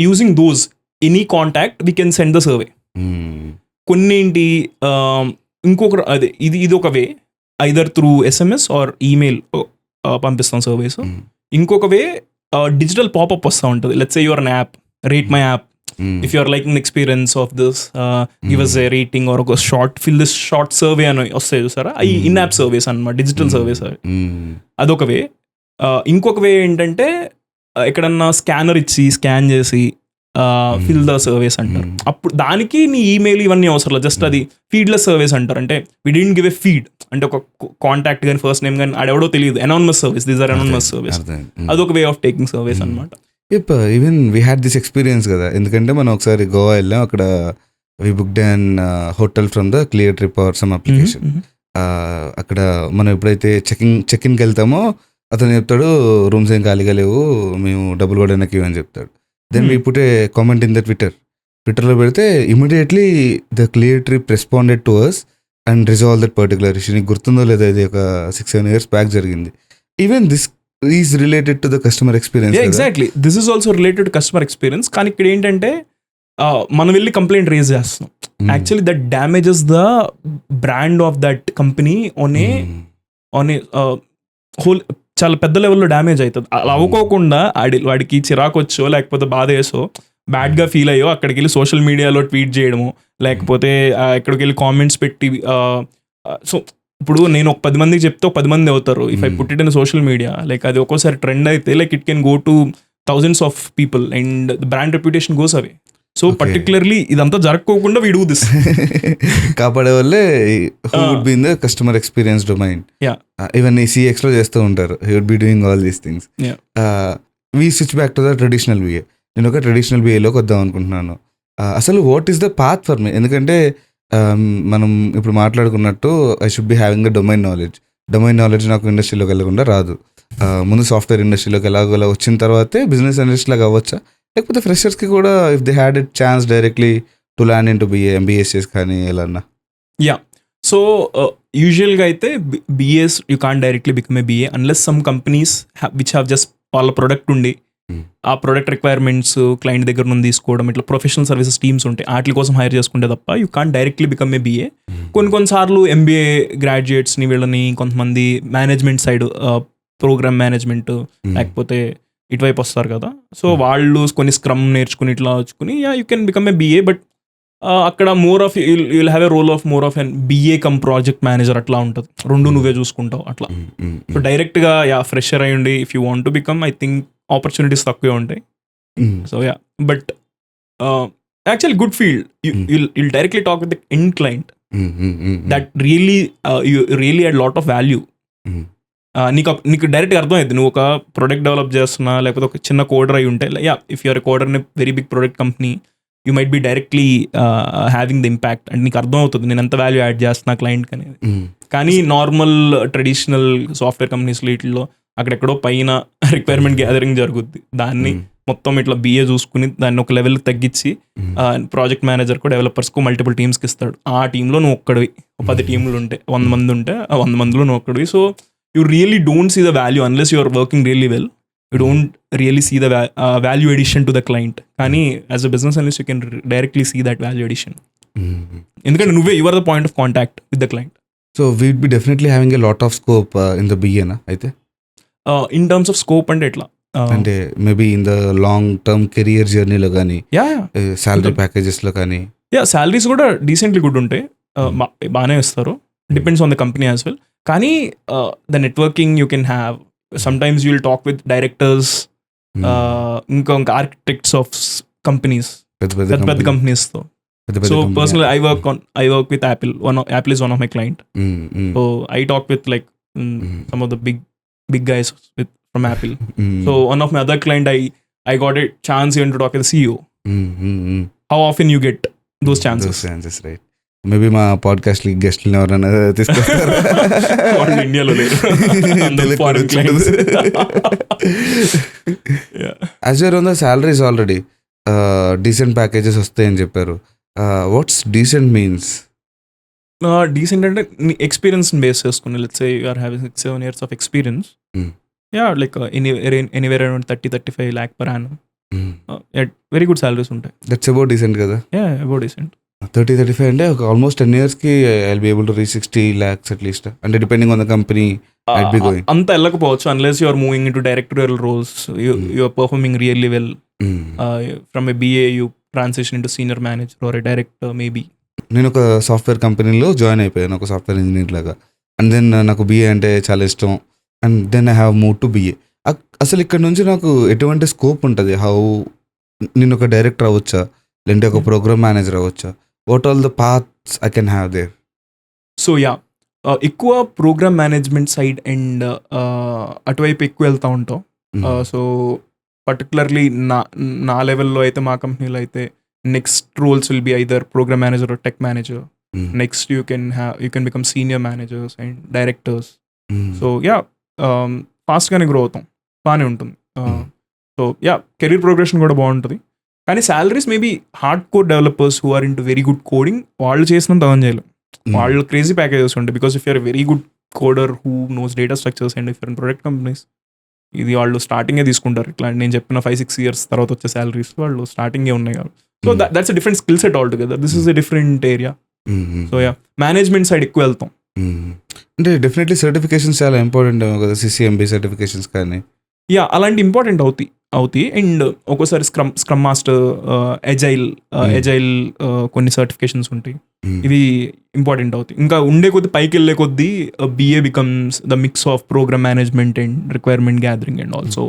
using those any contact we can send the survey. కొన్నింటి ఇంకొక ఇది ఒక way, either through SMS or email పంపిస్తాం సర్వేస్. ఇంకొక వే డిజిటల్ పాపప్ వస్తూ ఉంటుంది. Let's say your an app, rate my app, if you're liking experience of this, give us a rating or ఒక fill this short survey అని వస్తాయి చూసారా, ఈ in app surveys అన్నమాట, డిజిటల్ సర్వేస్ అవి. అదొక వే. ఇంకొక వే ఏంటంటే ఎక్కడన్నా స్కానర్ ఇచ్చి స్కాన్ చేసి ఫిల్ ద సర్వేస్ అంటారు. అప్పుడు దానికి నీ ఈమెయిల్ ఇవన్నీ అవసరం లేదు, జస్ట్ అది ఫీడ్లెస్ సర్వేస్ అంటారు. అంటే we didn't give a feed, అంటే ఒక కాంటాక్ట్ కానీ ఫస్ట్ నేమ్ కానీ అడెవడో తెలియదు, anonymous service, these are anonymous service. అదొక వే ఆఫ్ టేకింగ్ సర్వేస్ అనమాట. Even we had this experience కదా, ఎందుకంటే మనం ఒకసారి గోవా వెళ్ళాం, అక్కడ we booked an hotel from the Cleartrip or some application. అక్కడ మనం ఎప్పుడైతే చెక్-ఇన్కి వెళ్తామో అతను చెప్తాడు రూమ్స్ ఏం ఖాళీగా లేవు, మేము డబ్బులు కూడా వెనక్కి ఇవ్వని చెప్తాడు. Then we put a comment in the ట్విట్టర్లో పెడితే immediately the Cleartrip responded to us and resolve that particular issue. నీకు గుర్తుందో లేదా, ఇది ఒక 6-7 years బ్యాక్ జరిగింది. Even this is related to the customer experience. Exactly, this is also related to customer experience. కానీ ఇక్కడ ఏంటంటే మనం వెళ్ళి కంప్లైంట్ రేజ్ చేస్తాం. Actually that damages the brand of that company on a whole, చాలా పెద్ద లెవెల్లో డ్యామేజ్ అవుతుంది. అలా అవ్వకోకుండా వాడికి చిరాకు వచ్చో లేకపోతే బాధ వేసో బ్యాడ్గా ఫీల్ అయ్యో అక్కడికి వెళ్ళి సోషల్ మీడియాలో ట్వీట్ చేయడము, లేకపోతే ఎక్కడికి వెళ్ళి కామెంట్స్ పెట్టి, సో ఇప్పుడు నేను ఒక 10 మందికి చెప్తే ఒక 10 మంది అవుతారు. If I put it in social media, like అది ఒక్కోసారి ట్రెండ్ అయితే like it can go to thousands of people and the brand reputation goes away. So particularly ఇదంతా జరగకోకుండా వీ డూ దిస్. కాపాడే వాళ్ళే who would be in the customer experience domain. Even ఈ CX లో చేస్తూ ఉంటారు, he would be doing all these things. We switch back to the traditional BA. నేను ఒక ట్రెడిషనల్ BAలోకి వద్దాం అనుకుంటున్నాను. అసలు what is the path for me? ఎందుకంటే మనం ఇప్పుడు మాట్లాడుకున్నట్టు I should be having the domain knowledge నాకు ఇండస్ట్రీలోకి వెళ్ళకుండా రాదు. ముందు సాఫ్ట్వేర్ ఇండస్ట్రీలోకి ఎలాగోలా వచ్చిన తర్వాతే బిజినెస్ అనలిస్ట్ లాగా అవ్వచ్చా, లేకపోతే ఫ్రెషర్స్కి కూడా if they had it chance directly to land in to MBAs కానీ ఎలా? సో యూజువల్గా అయితే BAs you can't directly become a BA unless some companies which have just వాళ్ళ ప్రొడక్ట్ ఉండి ఆ ప్రొడక్ట్ రిక్వైర్మెంట్స్ క్లయింట్ దగ్గర నుండి తీసుకోవడం, ఇట్లా ప్రొఫెషనల్ సర్వీసెస్ టీమ్స్ ఉంటాయి, వాటి కోసం హైర్ చేసుకుంటే తప్ప you can't directly become a BA. కొన్నిసార్లు MBA గ్రాడ్యుయేట్స్ని వీళ్ళని కొంతమంది మేనేజ్మెంట్ సైడ్, ప్రోగ్రామ్ మేనేజ్మెంట్ లేకపోతే ఇటువైపు వస్తారు కదా, సో వాళ్ళు కొన్ని స్క్రమ్ నేర్చుకుని ఇట్లా వచ్చుకుని you can become a BA. But అక్కడ more of you'll have a role of more of an BA cum project manager అట్లా ఉంటుంది, రెండు నువ్వే చూసుకుంటావు అట్లా. సో డైరెక్ట్గా ఫ్రెషర్ అయ్యండి if you want to become, I think opportunities తక్కువే ఉంటాయి. So but actually good field, you'll directly talk with the end client, that really add lot of value. నీకు డైరెక్ట్గా అర్థమైంది, నువ్వు ఒక ప్రొడక్ట్ డెవలప్ చేస్తున్నా లేకపోతే ఒక చిన్న కోడర్ అయి ఉంటే, if you're coder in a very big product company you might be directly having the impact, and నీకు అర్థం అవుతుంది నేను ఎంత వాల్యూ యాడ్ చేస్తున్నా క్లయింట్కి అనేది. కానీ నార్మల్ ట్రెడిషనల్ సాఫ్ట్వేర్ కంపెనీస్లో వీటిల్లో అక్కడెక్కడో పైన రిక్వైర్మెంట్ గ్యాదరింగ్ జరుగుద్ది, దాన్ని మొత్తం ఇట్లా BA చూసుకుని దాన్ని ఒక లెవెల్కి తగ్గించి ప్రాజెక్ట్ మేనేజర్కు డెవలపర్స్కు మల్టిపుల్ టీమ్స్కి ఇస్తాడు. ఆ టీంలో నువ్వు ఒక్కడివి, 10 టీంలు ఉంటే 100 మంది ఉంటే 100 మందిలో నువ్వు ఒక్కడివి. So you really don't see the value unless you are working really well. You don't really see the value addition to the client. Kani as a business analyst you can directly see that value addition. Endukante nuvve you are the point of contact with the client. So we'd be definitely having a lot of scope in the BA na aithe in terms of scope ante etla ante maybe in the long term career journey lo gaani salary packages lo gaani salaries kuda decently good untayi, baane istaru, depends on the company as well. కానీ the networking you can have, sometimes you will talk with directors, ఇంకా architects of companies, పెద్ద కంపెనీస్తో. So personal I work with Apple is one of my client. So I talk with like some of the big guys with from Apple. So one of my other client I got a chance even to talk with CEO. How often you get those chances, right? Maybe మా పాడ్కాస్ట్కి గెస్ట్ని ఎవరైనా తీసుకొస్తారు. వాళ్ళు ఇండియాలో లేరు, అందరూ foreign clients. Yeah. As you're on the salaries already decent packages వస్తాయని చెప్పారు. What's decent means? Decent అంటే నీ ఎక్స్పీరియన్స్ బేస్ చేసుకుని, let's say you are having 6-7 years of experience. Yeah, like anywhere around 30-35 lakh per annum. Very good salaries ఉంటాయి. That's about decent కదా? About decent. 30-35 అంటే ఒక almost 10 yearsకి I will be able to reach 60 lakhs at least. అంటే depending on the company it be going. అంత వెళ్ళకపోవచ్చు unless you are moving into directorial roles, you are performing really well. From a BA you transition into senior manager or a director maybe. నేను ఒక software కంపెనీలో join అయిపోయాను ఒక software engineer లాగా. And then నాకు BA అంటే చాలా ఇష్టం. And then I have move to BA. అసలు ఇక్కడ నుంచి నాకు ఎటువంటి స్కోప్ ఉంటుంది? నేను ఒక డైరెక్టర్ అవ్వచ్చా, లేదంటే ఒక ప్రోగ్రామ్ మేనేజర్ అవ్వచ్చా? What all the paths I can have there? So ఎక్కువ ప్రోగ్రామ్ మేనేజ్మెంట్ సైడ్ అండ్ అటువైపు ఎక్కువ వెళ్తూ ఉంటాం. సో పర్టికులర్లీ నా లెవెల్లో అయితే, మా కంపెనీలో అయితే next roles will be either program manager or tech manager. Next you can become senior managers and directors. So ఫాస్ట్గానే గ్రో అవుతాం, బాగానే ఉంటుంది. సో కెరీర్ ప్రోగ్రెషన్ కూడా బాగుంటుంది. కానీ salaries maybe hard core developers who are into very good coding వాళ్ళు చేసినంత earn చేయలేం. వాళ్ళు క్రేజీ ప్యాకేజెస్ ఉంటాయి. Because if you're very good coder who knows data structures and if you're in product companies, ఇది వాళ్ళు స్టార్టింగే తీసుకుంటారు. ఇట్లా నేను చెప్పిన 5-6 years తర్వాత వచ్చే సాలరీస్ వాళ్ళు స్టార్టింగే ఉన్నాయి కాబట్టి. So that's a different skill set all together. This is a different area. So management side ఎక్కువ వెళ్తాం. అంటే డెఫినెట్లీ సర్టిఫికేషన్స్ చాలా ఇంపార్టెంట్ ఏమో కదా, CCMB సర్టిఫికేషన్స్ కానీ. అలాంటి ఇంపార్టెంట్ అవుతాయి. అండ్ ఒక్కోసారి స్క్రమ్ మాస్టర్, ఎజైల్ కొన్ని సర్టిఫికేషన్స్ ఉంటాయి. ఇవి ఇంపార్టెంట్ అవుతాయి. ఇంకా ఉండే కొద్దీ పైకి వెళ్ళే కొద్దీ BA becomes the mix of program management and requirement gathering and also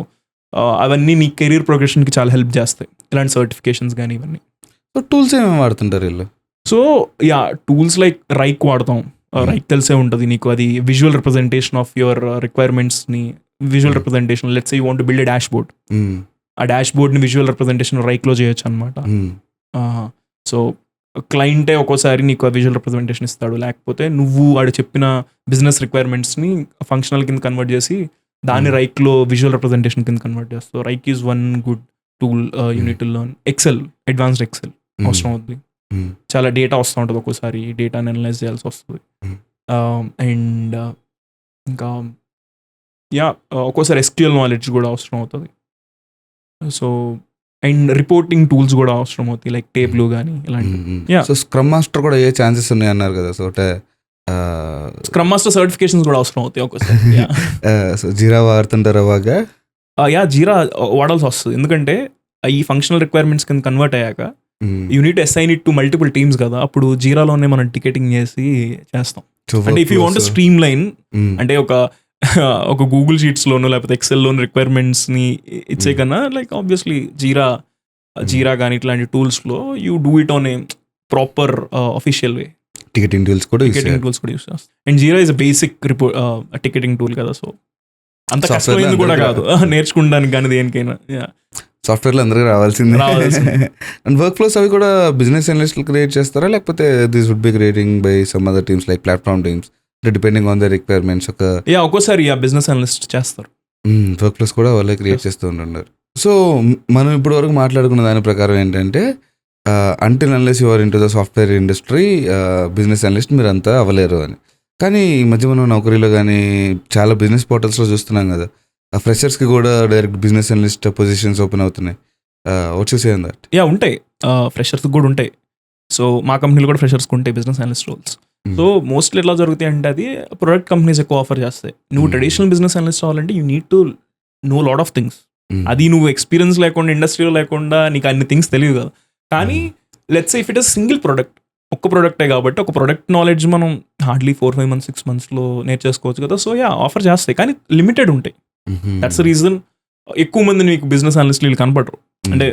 అవన్నీ నీ కెరీర్ ప్రోగ్రెషన్కి చాలా హెల్ప్ చేస్తాయి, ఇలాంటి సర్టిఫికేషన్స్ కానీ ఇవన్నీ. సో టూల్స్ ఏమేమి వాడుతుంటారు వీళ్ళు? సో టూల్స్ లైక్ రైక్ వాడతాం. రైక్ తెలిసే ఉంటుంది నీకు. అది విజువల్ రిప్రజెంటేషన్ ఆఫ్ యువర్ రిక్వైర్మెంట్స్ని, visual representation. Let's say you want to build a dashboard, ఆ డాష్ బోర్డ్ని విజువల్ రిప్రజెంటేషన్ రైక్లో చేయొచ్చు అనమాట. సో క్లయింటే ఒక్కోసారి నీకు ఆ విజువల్ రిప్రజెంటేషన్ ఇస్తాడు, లేకపోతే నువ్వు వాడు చెప్పిన బిజినెస్ రిక్వైర్మెంట్స్ని ఫంక్షనల్ కింద కన్వర్ట్ చేసి దాన్ని రైక్లో విజువల్ రిప్రజెంటేషన్ కింద కన్వర్ట్ చేస్తావు. Raik is one good tool. You need to learn Excel, advanced Excel అవసరం అవుతుంది. చాలా డేటా వస్తూ ఉంటుంది, ఒక్కోసారి డేటాని అనలైజ్ చేయాల్సి వస్తుంది. అండ్ ఇంకా ఒక్కోసారి SQL నాలెడ్జ్ కూడా అవసరం అవుతుంది. సో అండ్ రిపోర్టింగ్ టూల్స్ కూడా అవసరం అవుతాయి, లైక్ టేబుల్ కానీ ఇలాంటివి. సో స్క్రమ్ మాస్టర్ కూడా ఏ ఛాన్సెస్ ఉన్నాయి అన్నారు కదా, సో స్క్రమ్ మాస్టర్ సర్టిఫికేషన్స్ కూడా అవసరం అవుతాయి ఒక్కోసారి. సో జీరా వాడుతుంటారా బాగా? జీరా వాడాల్సి వస్తుంది, ఎందుకంటే ఈ ఫంక్షనల్ రిక్వైర్మెంట్స్ కింద కన్వర్ట్ అయ్యాక unit assign it to multiple teams కదా, అప్పుడు జీరాలోనే మనం టికెటింగ్ చేసి చేస్తాం. అంటే if you want to stream line, అంటే ఒక గూగుల్ షీట్స్లోనో లేకపోతే ఎక్సెల్లోనూ రిక్వైర్మెంట్స్ని ఇచ్చే కన్నా, లైక్ ఆబ్వియస్లీ జీరా కానీ ఇట్లాంటి టూల్స్లో you do it on a proper official way. Ticketing tools కూడా యూస్ చేస్తాం. And Jira is a basic ticketing tool కదా, సో అంత కష్టమైంది కూడా కాదు నేర్చుకోవడానికి కానీ దేనికైనా. సాఫ్ట్వేర్లో అందరికీ రావాల్సిందే. అండ్ వర్క్ ఫ్లోస్ అవి కూడా బిజినెస్ అనలిస్టులు క్రియేట్ చేస్తారా, లేకపోతే this would be creating by some other teams like platform teams, depending on the requirements? ఒక్కోసారి బిజినెస్ అనలిస్ట్ చేస్తారు. వర్క్ ఫ్లోస్ కూడా వాళ్ళే క్రియేట్ చేస్తూ ఉంటున్నారు. సో మనం ఇప్పుడు వరకు మాట్లాడుకున్న దాని ప్రకారం ఏంటంటే, until unless you are in to the software industry business analyst మీరు అంతా అవ్వలేరు అని. కానీ ఈ మధ్య మనం నౌకరీలో కానీ చాలా బిజినెస్ పోర్టల్స్లో చూస్తున్నాం కదా, ఫ్రెషర్స్కి కూడా direct business analyst positions open అవుతున్నాయి. What's you say on that? ఉంటాయి, ఫ్రెషర్స్కి కూడా ఉంటాయి. సో మా కంపెనీలో కూడా ఫ్రెషర్స్కి ఉంటాయి business analyst roles. So mostly ఎట్లా జరుగుతాయి అంటే, అది ప్రొడక్ట్ కంపెనీస్ ఎక్కువ ఆఫర్ చేస్తాయి. నువ్వు ట్రెడిషనల్ బిజినెస్ అనలిస్ట్ అవ్వాలంటే you need to know lot of things. అది నువ్వు ఎక్స్పీరియన్స్ లేకుండా, ఇండస్ట్రీలో లేకుండా నీకు అన్ని థింగ్స్ తెలియదు కదా. కానీ let's say if it is single product, ఒక్క ప్రొడక్టే కాబట్టి ఒక ప్రొడక్ట్ నాలెడ్జ్ మనం హార్డ్లీ 4-5 months 6 monthsలో నేర్చేసుకోవచ్చు కదా. సో ఆఫర్ చేస్తాయి, కానీ లిమిటెడ్ ఉంటాయి. దట్స్ ద రీజన్ ఎక్కువ మంది నీకు బిజినెస్ అనలిస్టులు వీళ్ళు కనపడరు. అంటే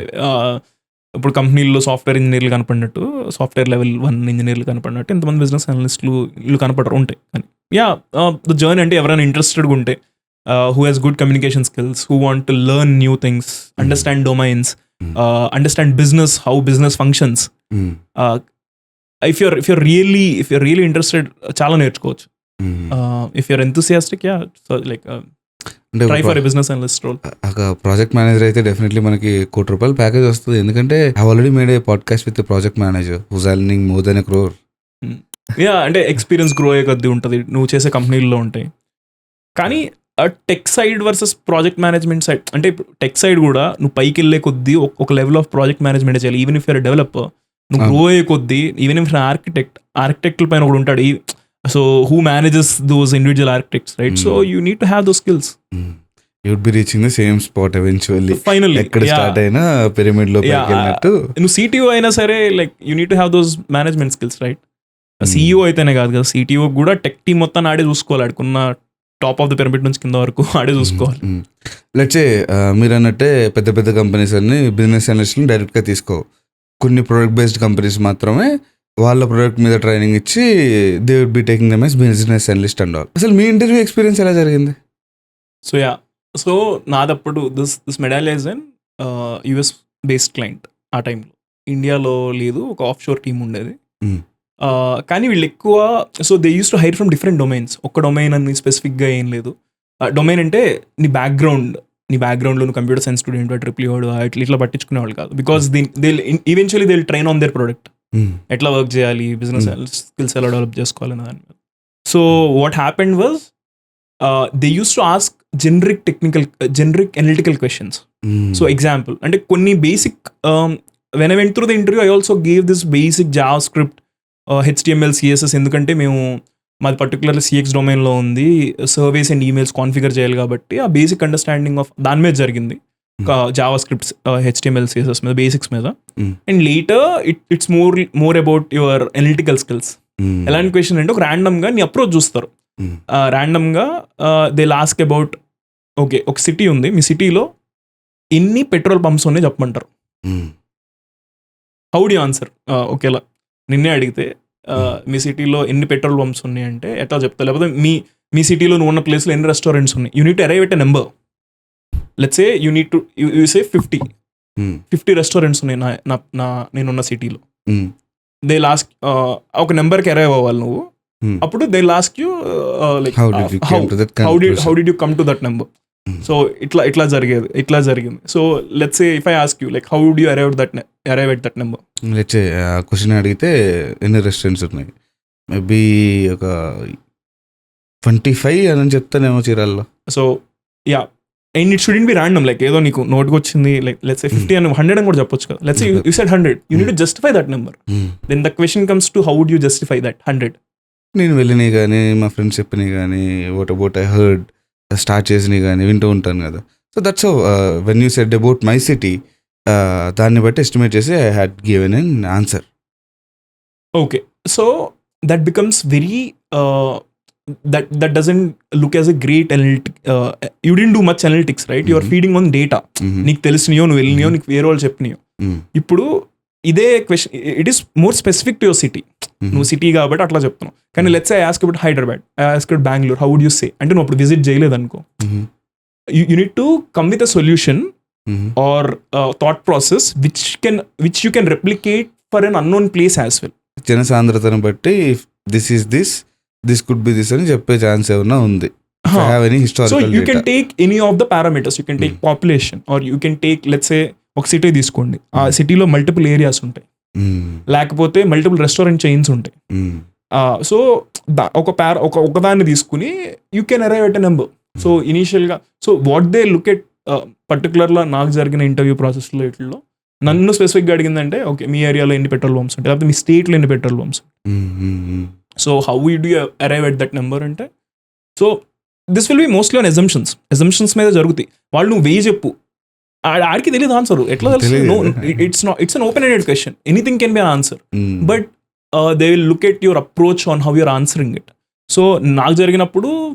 ఇప్పుడు కంపెనీల్లో సాఫ్ట్వేర్ ఇంజనీర్లు కనపడినట్టు, సాఫ్ట్వేర్ లెవెల్ 1 ఇంజనీర్లు కనపడినట్టు ఇంతమంది బిజినెస్ అనలిస్టులు వీళ్ళు కనపడరు, ఉంటాయి. కానీ ద జర్నీ అంటే ఎవరైనా ఇంట్రెస్టెడ్గా ఉంటే, who has good communication skills, who want to learn new things, understand domains, understand business, how business functions, if you're really interested చాలా నేర్చుకోవచ్చు. If you're enthusiastic so like అంటే try for a business analyst role. ఒక project manager అయితే definitely మనకి ₹1,00,00,000 package వస్తుంది. ఎందుకంటే I already made a podcast with project manager who's earning more than ₹1 crore. అంటే experience grow అయ్యే కొద్దీ ఉంటుంది, నువ్వు చేసే కంపెనీల్లో ఉంటాయి. కానీ tech side versus project management side, అంటే టెక్ సైడ్ కూడా నువ్వు పైకి వెళ్ళే కొద్దీ ఒక లెవెల్ ఆఫ్ ప్రాజెక్ట్ మేనేజ్మెంట్ చేయాలి. ఈవెన్ ఇఫ్ యూర్ డెవలపర్, నువ్వు గ్రో అయ్యే కొద్దీ, ఈవెన్ ఇఫ్ ఆర్కిటెక్ట్ల పైన ఒకడు ఉంటాడు, so who manages those individual architects, right? So you need to have those skills. You would be reaching the same spot eventually. Finally, ఎక్కడ start అయినా pyramid లో వెళ్ళినట్టు. నువ్వు సిటిఓ అయినా సరే, like you need to have those management skills, right? CEO అయితేనే కాదు కదా, సిటిఓ కూడా టెక్ టీమ్ మొత్తాన్ని ఆడే చూసుకోవాలి. ఆడుకున్న టాప్ ఆఫ్ ద పిరమిడ్ నుంచి కింద వరకు ఆడే చూసుకోవాలి. లెట్స్ సే మీరు అన్నట్టే పెద్ద పెద్ద కంపెనీస్ అన్ని బిజినెస్ అనలిస్ట్ని డైరెక్ట్గా తీసుకో. కొన్ని ప్రొడక్ట్ బేస్డ్ కంపెనీస్ మాత్రమే వాళ్ళ ప్రొడక్ట్ మీద ట్రైనింగ్ ఇచ్చి they would be taking them as business analyst and all. అసలు మీ ఇంటర్వ్యూ ఎక్స్పీరియన్స్ ఎలా జరిగింది? సో నాదప్పుడు this Medallia is and US based client. ఆ టైంలో ఇండియాలో లేదు, ఒక ఆఫ్ షోర్ టీమ్ ఉండేది. కానీ వీళ్ళు ఎక్కువ, so they use to hire from different domains. ఒక్క డొమైన్ అని స్పెసిఫిక్గా ఏం లేదు. డొమైన్ అంటే నీ బ్యాక్గ్రౌండ్లో నువ్వు కంప్యూటర్ సైన్స్ స్టూడెంట్, ట్రిపుల్ ఇట్లా పట్టించుకునేవాళ్ళు కాదు. Because they eventually they will train on their product, ఎట్లా వర్క్ చేయాలి, బిజినెస్ స్కిల్స్ ఎలా డెవలప్ చేసుకోవాలని దాని మీద. So what happened was they use to ask generic analytical questions. So example అంటే కొన్ని basic, when I went through the interview I also gave this basic Java script, HTML, CSS, ఎందుకంటే మేము మాది particularly CX డొమైన్లో ఉంది, surveys and emails configure చేయాలి కాబట్టి ఆ బేసిక్ అండర్స్టాండింగ్ ఆఫ్ దాని మీద జరిగింది. జావా స్క్రిప్ట్స్, HTML, CSS మీద బేసిక్స్ మీద. And later it's more about your analytical skills. ఎలాంటి క్వశ్చన్ అంటే ఒక ర్యాండమ్గా నీ అప్రోచ్ చూస్తారు. ర్యాండమ్గా దే లాస్క్ అబౌట్, ఓకే ఒక సిటీ ఉంది, మీ సిటీలో ఎన్ని పెట్రోల్ పంప్స్ ఉన్నాయి చెప్పమంటారు. How do you answer? ఓకేలా నిన్నే అడిగితే మీ సిటీలో ఎన్ని పెట్రోల్ పంప్స్ ఉన్నాయి అంటే ఎట్లా చెప్తా? లేకపోతే మీ సిటీలో నువ్వు ఉన్న ప్లేస్లో ఎన్ని రెస్టారెంట్స్ ఉన్నాయి, you need to arrive at a number. Let's say you need to you say 50 restaurants ఉన్నాయి నేనున్న సిటీలో. దే లాస్ట్ ఒక నెంబర్కి అరైవ్ అవ్వాలి నువ్వు. అప్పుడు they లాస్క్ you like how did you come to that number. So ఇట్లా జరిగింది. So let's say if I ask you like how do you arrive at that number. Let's say ఆ question అడిగితే ఎన్ని రెస్టారెంట్స్ ఉన్నాయి, maybe ఒక 25 అని చెప్తానేమో చీరాల్లో. So and it shouldn't be random, like ఏదో నీకు నోట్కి వచ్చింది, లైక్ లెట్స్ సే 50 అని 100 అని కూడా చెప్పొచ్చు కదా. Let's say you said 100, you need to justify that number. Then the question comes to how would you justify that 100. నేను వెళ్ళినవి కానీ, మా ఫ్రెండ్స్ చెప్పినవి కానీ, what about I heard, start చేసినవి కానీ వింటూ ఉంటాను కదా. So that's how when you said about my city, దాన్ని బట్టి ఎస్టిమేట్ చేసి I had given an answer. Okay, so that becomes very that doesn't look as a great analytic, you didn't do much analytics, right? You are feeding on data. నీకు తెలిసినయో, నువ్వు వెళ్ళినయో, నీకు వేరే వాళ్ళు చెప్పినాయో. ఇప్పుడు ఇదే question, it is more specific to your city. నువ్వు సిటీ కాబట్టి అట్లా చెప్తున్నావు. కానీ let's I ask about Hyderabad, I ask about Bengaluru, how would you say? అంటే నువ్వు అప్పుడు విజిట్ చేయలేదు అనుకో. You need to come with a solution or thought process which you can replicate for an unknown place as well. జనసాంద్రతను బట్టి this could B this అని చెప్పే chance ఏమన్నా ఉంది. So you can take any of the parameters. You can take population, or you can take, let's say ఒక city తీసుకోండి, ఆ సిటీలో మల్టిపుల్ ఏరియాస్ ఉంటాయి, లేకపోతే మల్టిపుల్ రెస్టారెంట్ చైన్స్ ఉంటాయి. సో ఒకదాన్ని తీసుకుని you can arrive at a number. So ఇనీషియల్గా, so what they look at పర్టికులర్గా నాకు జరిగిన ఇంటర్వ్యూ ప్రాసెస్లో ఇట్లో నన్ను స్పెసిఫిక్గా అడిగిందంటే, ఓకే మీ ఏరియాలో ఎన్ని పెట్రోల్ పంప్స్ ఉంటాయి, లేకపోతే మీ స్టేట్లో ఎన్ని petrol pumps. So how we do arrive at that number అంటే, so this will be mostly on assumptions మీద జరుగుతాయి. వాళ్ళు నువ్వు వెయ్యి చెప్పు, ఆడికి తెలియదు ఆన్సర్. ఎట్లా తెలుసు? It's an open ended question, anything can be an answer, but they will look at your approach on how you're answering it. So నాకు జరిగినప్పుడు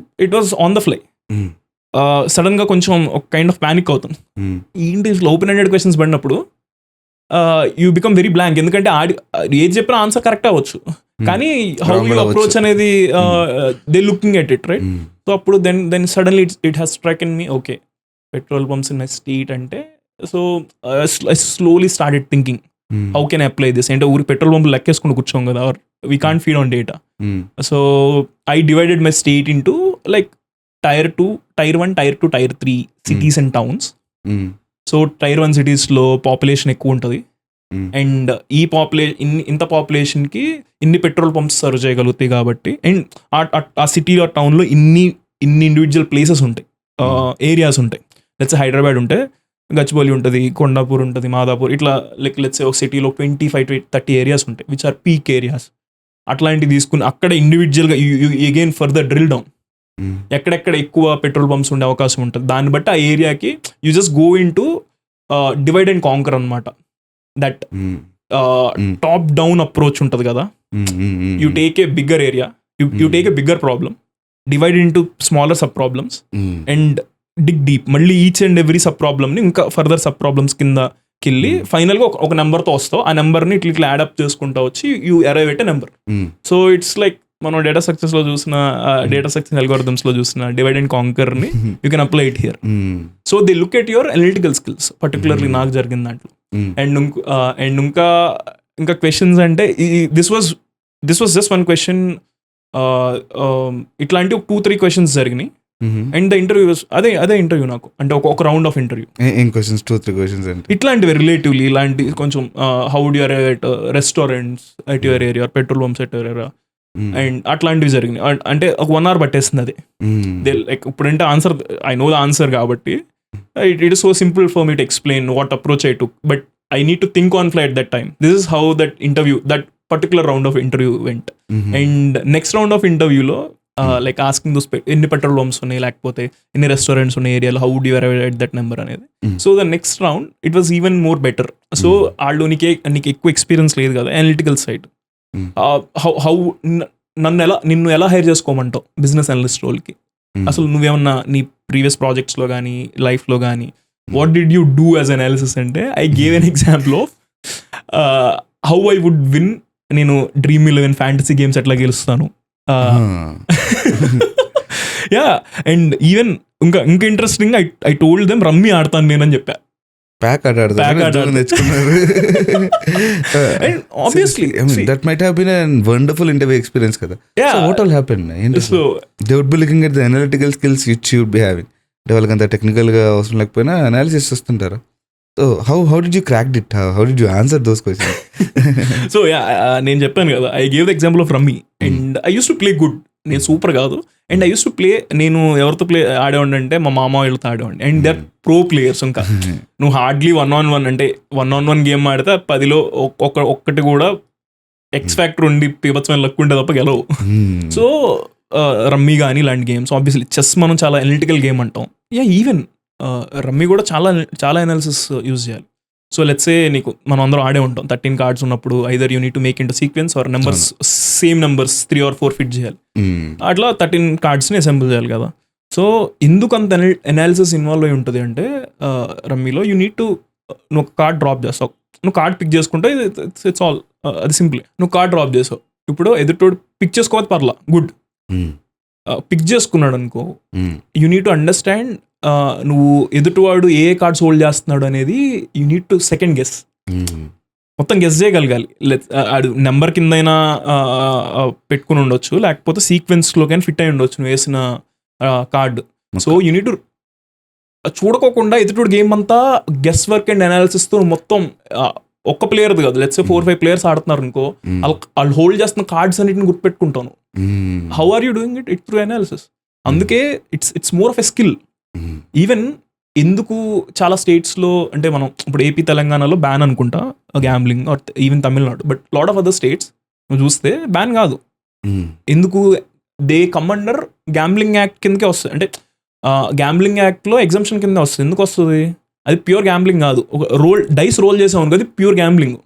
it was on the fly. Sudden గా కొంచెం ఒక కైండ్ ఆఫ్ ప్యానిక్ అవుతుంది. ఏంటి open ended questions పడినప్పుడు you become very blank. ఎందుకంటే ఏది చెప్పినా ఆన్సర్ కరెక్ట్ అవ్వచ్చు, కానీ హౌ యూ అప్రోచ్ అనేది they looking at it, right? So అప్పుడు then suddenly it has strike in me, okay petrol pumps in my street అంటే. So I slowly started thinking, how can apply this అంటే ఊరి petrol పంపులు లెక్కేసుకుని కూర్చోం కదా, or we can't feed on data. So I divided my state into like tier 2, tier 1, tier 2, tier 3 cities and towns. So tier 1 సిటీస్లో population ఎక్కువ ఉంటుంది, and ఈ ఇంత పాపులేషన్కి ఇన్ని పెట్రోల్ పంప్స్ సర్వ్ చేయగలుగుతాయి కాబట్టి, అండ్ ఆ సిటీ ఆ టౌన్లో ఇన్ని ఇండివిజువల్ ప్లేసెస్ ఉంటాయి, ఏరియాస్ ఉంటాయి. లెట్స్ హైదరాబాద్ ఉంటే గచ్చిబౌలి ఉంటుంది, కొండాపూర్ ఉంటుంది, మాదాపూర్, ఇట్లా లెట్స్ ఒక సిటీలో 25 to 30 ఏరియాస్ ఉంటాయి విచ్ ఆర్ పీక్ ఏరియాస్. అట్లాంటివి తీసుకుని అక్కడ ఇండివిజువల్గా అగైన్ ఫర్దర్ డ్రిల్ డౌన్ ఎక్కడెక్కడ ఎక్కువ పెట్రోల్ పంప్స్ ఉండే అవకాశం ఉంటుంది, దాన్ని బట్టి ఆ ఏరియాకి you just go in to divide and conquer అనమాట. దట్ టాప్ డౌన్ అప్రోచ్ ఉంటుంది కదా, you take a bigger area, you take a bigger problem, divide into smaller sub problems and dig deep. మళ్ళీ ఈచ్ అండ్ ఎవ్రీ సబ్ ప్రాబ్లమ్ని ఇంకా further sub problems కిందకి వెళ్ళి ఫైనల్గా ఒక నెంబర్తో వస్తావు. ఆ నెంబర్ని ఇట్లా యాడప్ చేసుకుంటా వచ్చి you arrive at a number. So it's like మనం డేటా స్ట్రక్చర్స్లో చూసిన, డేటా స్ట్రక్చర్ అల్గోరిథమ్స్లో చూసిన డివైడ్ అండ్ కాంకర్ని you can apply it here. So they look at your analytical skills, particularly నాకు జరిగిన దాంట్లో. అండ్ ఇంకా క్వశ్చన్స్ అంటే this was just one question. ఇట్లాంటి 2-3 క్వశ్చన్స్ జరిగినాయి. అండ్ ద ఇంటర్వ్యూ అదే ఇంటర్వ్యూ నాకు, అంటే ఒక రౌండ్ ఆఫ్ ఇంటర్వ్యూ. ఏం క్వశ్చన్స్? 2-3 క్వశ్చన్స్ అంటే ఇట్లాంటివి రిలేటివ్లీ, ఇలాంటి కొంచెం how do you arrive at restaurants at your area, petrol pumps at your area, and అట్లాంటివి జరిగినాయి. అంటే ఒక 1 hour పట్టేస్తుంది అది. లైక్ ఇప్పుడంటే answer I know the answer కాబట్టి it is so simple for me to explain what approach I took, but I need to think on fly at that time. This is how that interview, that particular round of interview went. And next round of ఇంటర్వ్యూలో like asking those ఎన్ని petrol pumps ఉన్నాయి, లేకపోతే ఎన్ని restaurants ఉన్నాయి ఏరియాలో, how do you arrive at that number అనేది. So the next round it was even more better. So వాళ్ళు నీకు ఎక్కువ ఎక్స్పీరియన్స్ లేదు కదా అనలిటికల్ సైడ్, హౌ నిన్ను ఎలా హైర్ చేసుకోమంటావు బిజినెస్ అనలిస్ట్ రోల్కి? అసలు నువ్వేమన్నా నీ ప్రీవియస్ ప్రాజెక్ట్స్లో కానీ లైఫ్లో కానీ what did you do as analysis అంటే I gave an example of how I would win. నేను డ్రీమ్ 11 ఫ్యాంటసీ గేమ్స్ ఎట్లా గెలుస్తాను. యా, అండ్ ఈవెన్ ఇంకా interesting I told them rummy ఆడతాను నేనని చెప్పా. ప్యాక్ తెచ్చుకున్నారు. Obviously, that might have been a wonderful interview experience కదా. So what all happened? So they would be looking at the analytical skills which you would be having. అంటే వాళ్ళకి అంత టెక్నికల్గా అవసరం లేకపోయినా అనాలిసిస్ వస్తుంటారు. So how did you crack it? How did you answer those questions? So yeah, నేను చెప్పాను కదా, I gave the example of Rummy and I used to play good. నేను సూపర్ కాదు, and I use to play. నేను ఎవరితో ఆడేవాడిని అంటే మా మామ వాళ్ళతో ఆడేవాడిని, and they are pro players. ఇంకా నువ్వు హార్డ్లీ 1-on-1 అంటే 1-on-1 గేమ్ ఆడితే 10లో ఒక్కటి కూడా ఎక్స్ ఫ్యాక్టర్ ఉండి పీబత్సమైన లక్ ఉంటే తప్ప గెలవు. సో రమ్మీ కానీ ఇలాంటి గేమ్స్, ఆబ్వియస్లీ చెస్ మనం చాలా అనలిటికల్ గేమ్ అంటాం. ఈవెన్ రమ్మీ కూడా చాలా అనాలిసిస్ యూజ్ చేయాలి. సో లెట్స్ సే నీకు మనం అందరం ఆడే ఉంటాం, 13 cards ఉన్నప్పుడు either you need to make in to sequence or numbers, same numbers 3 or 4 fit చేయాలి. అట్లా 13 cardsని అసెంబుల్ చేయాలి కదా. సో ఎందుకు అంత అనాలిసిస్ ఇన్వాల్వ్ అయి ఉంటుంది అంటే రమ్మీలో యూ నీడ్ టు, నువ్వు ఒక కార్డ్ డ్రాప్ చేస్తావు, నువ్వు కార్డ్ పిక్ చేసుకుంటే ఇట్స్ ఆల్, అది సింపుల్. నువ్వు కార్డ్ డ్రాప్ చేసావు, ఇప్పుడు ఎదుటోడు పిక్ చేసుకోవాలి పర్లా, గుడ్. పిక్ చేసుకున్నాడు అనుకో, యూ నీడ్ టు అండర్స్టాండ్ నువ్వు ఎదుటివాడు ఏ కార్డ్స్ హోల్డ్ చేస్తున్నాడు అనేది you need to second guess, మొత్తం గెస్ చేయగలగాలి. ఆడు నెంబర్ కిందైనా పెట్టుకుని ఉండొచ్చు, లేకపోతే సీక్వెన్స్లోకైనా ఫిట్ అయి ఉండొచ్చు నువ్వు వేసిన card. So you need to చూడకోకుండా ఎదుటి గేమ్ అంతా గెస్ వర్క్ అండ్ అనాలిసిస్తో మొత్తం ఒక్క ప్లేయర్ది కాదు, లెట్స్ 4-5 players ఆడుతున్నారు అనుకో, వాళ్ళు హోల్డ్ చేస్తున్న కార్డ్స్ అన్నిటిని గుర్తుపెట్టుకుంటాను. How are you doing it through analysis. అందుకే it's more of a skill. Even ఎందుకు చాలా స్టేట్స్లో అంటే మనం ఇప్పుడు ఏపీ తెలంగాణలో బ్యాన్ అనుకుంటా gambling, or even Tamil Nadu, but lot of other states నువ్వు చూస్తే బ్యాన్ కాదు. ఎందుకు? They come under gambling act కిందకే వస్తుంది. అంటే గ్యాంబ్లింగ్ యాక్ట్లో ఎగ్జంప్షన్ కింద వస్తుంది. ఎందుకు వస్తుంది? అది ప్యూర్ గ్యాంబ్లింగ్ కాదు. ఒక డైస్ రోల్ చేసాం అనుకో, అది ప్యూర్ గ్యాంబ్లింగ్.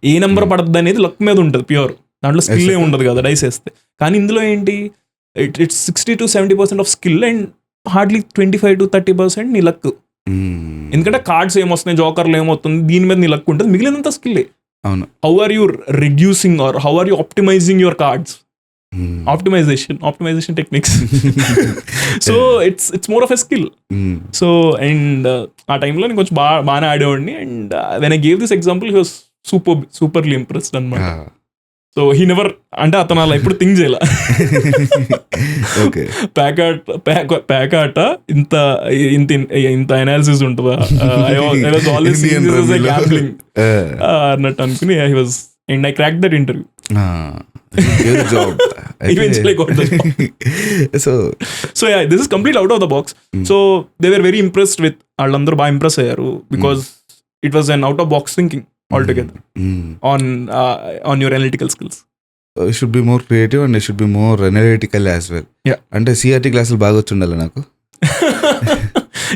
ఏ నెంబర్ పడుతుంది అనేది లక్ మీద ఉంటుంది ప్యూర్, దాంట్లో స్కిల్ ఏ ఉండదు కదా డైస్ వేస్తే. కానీ ఇందులో ఏంటి, it's 60 to 70% of skill and hardly 25 to 30% నీ లక్. ఎందుకంటే కార్డ్స్ ఏమొస్తున్నాయి, జోకర్లు ఏమవుతుంది, దీని మీద నీ లక్ ఉంటుంది, మిగిలినంత స్కిల్లే. అవును. How are you reducing or how are you optimizing your cards, optimization techniques. So it's more of a skill. So and ఆ టైంలో నేను కొంచెం బాగానే ఆడేవాడిని. And when I gave this example he was superly impressed అనమాట. So he never, అంటే అతను అలా ఎప్పుడు థింక్ చేయాల. ఓకే. ప్యాకాట ఇంత ఇంత ఇంత అనాలిసిస్ ఉంటుందా, గ్యాంబ్లింగ్ అన్నట్టు అనుకుని I was, and I crack that interview. Eventually got the job. So yeah, this is completely out of the box. So they were very impressed with, వాళ్ళందరూ బాగా ఇంప్రెస్ అయ్యారు because it was an out of box thinking altogether on your analytical skills. You should be more creative and you should be more analytical as well. Yeah. అంటే CRT క్లాసులు బాగా వచ్చి ఉండాలి నాకు.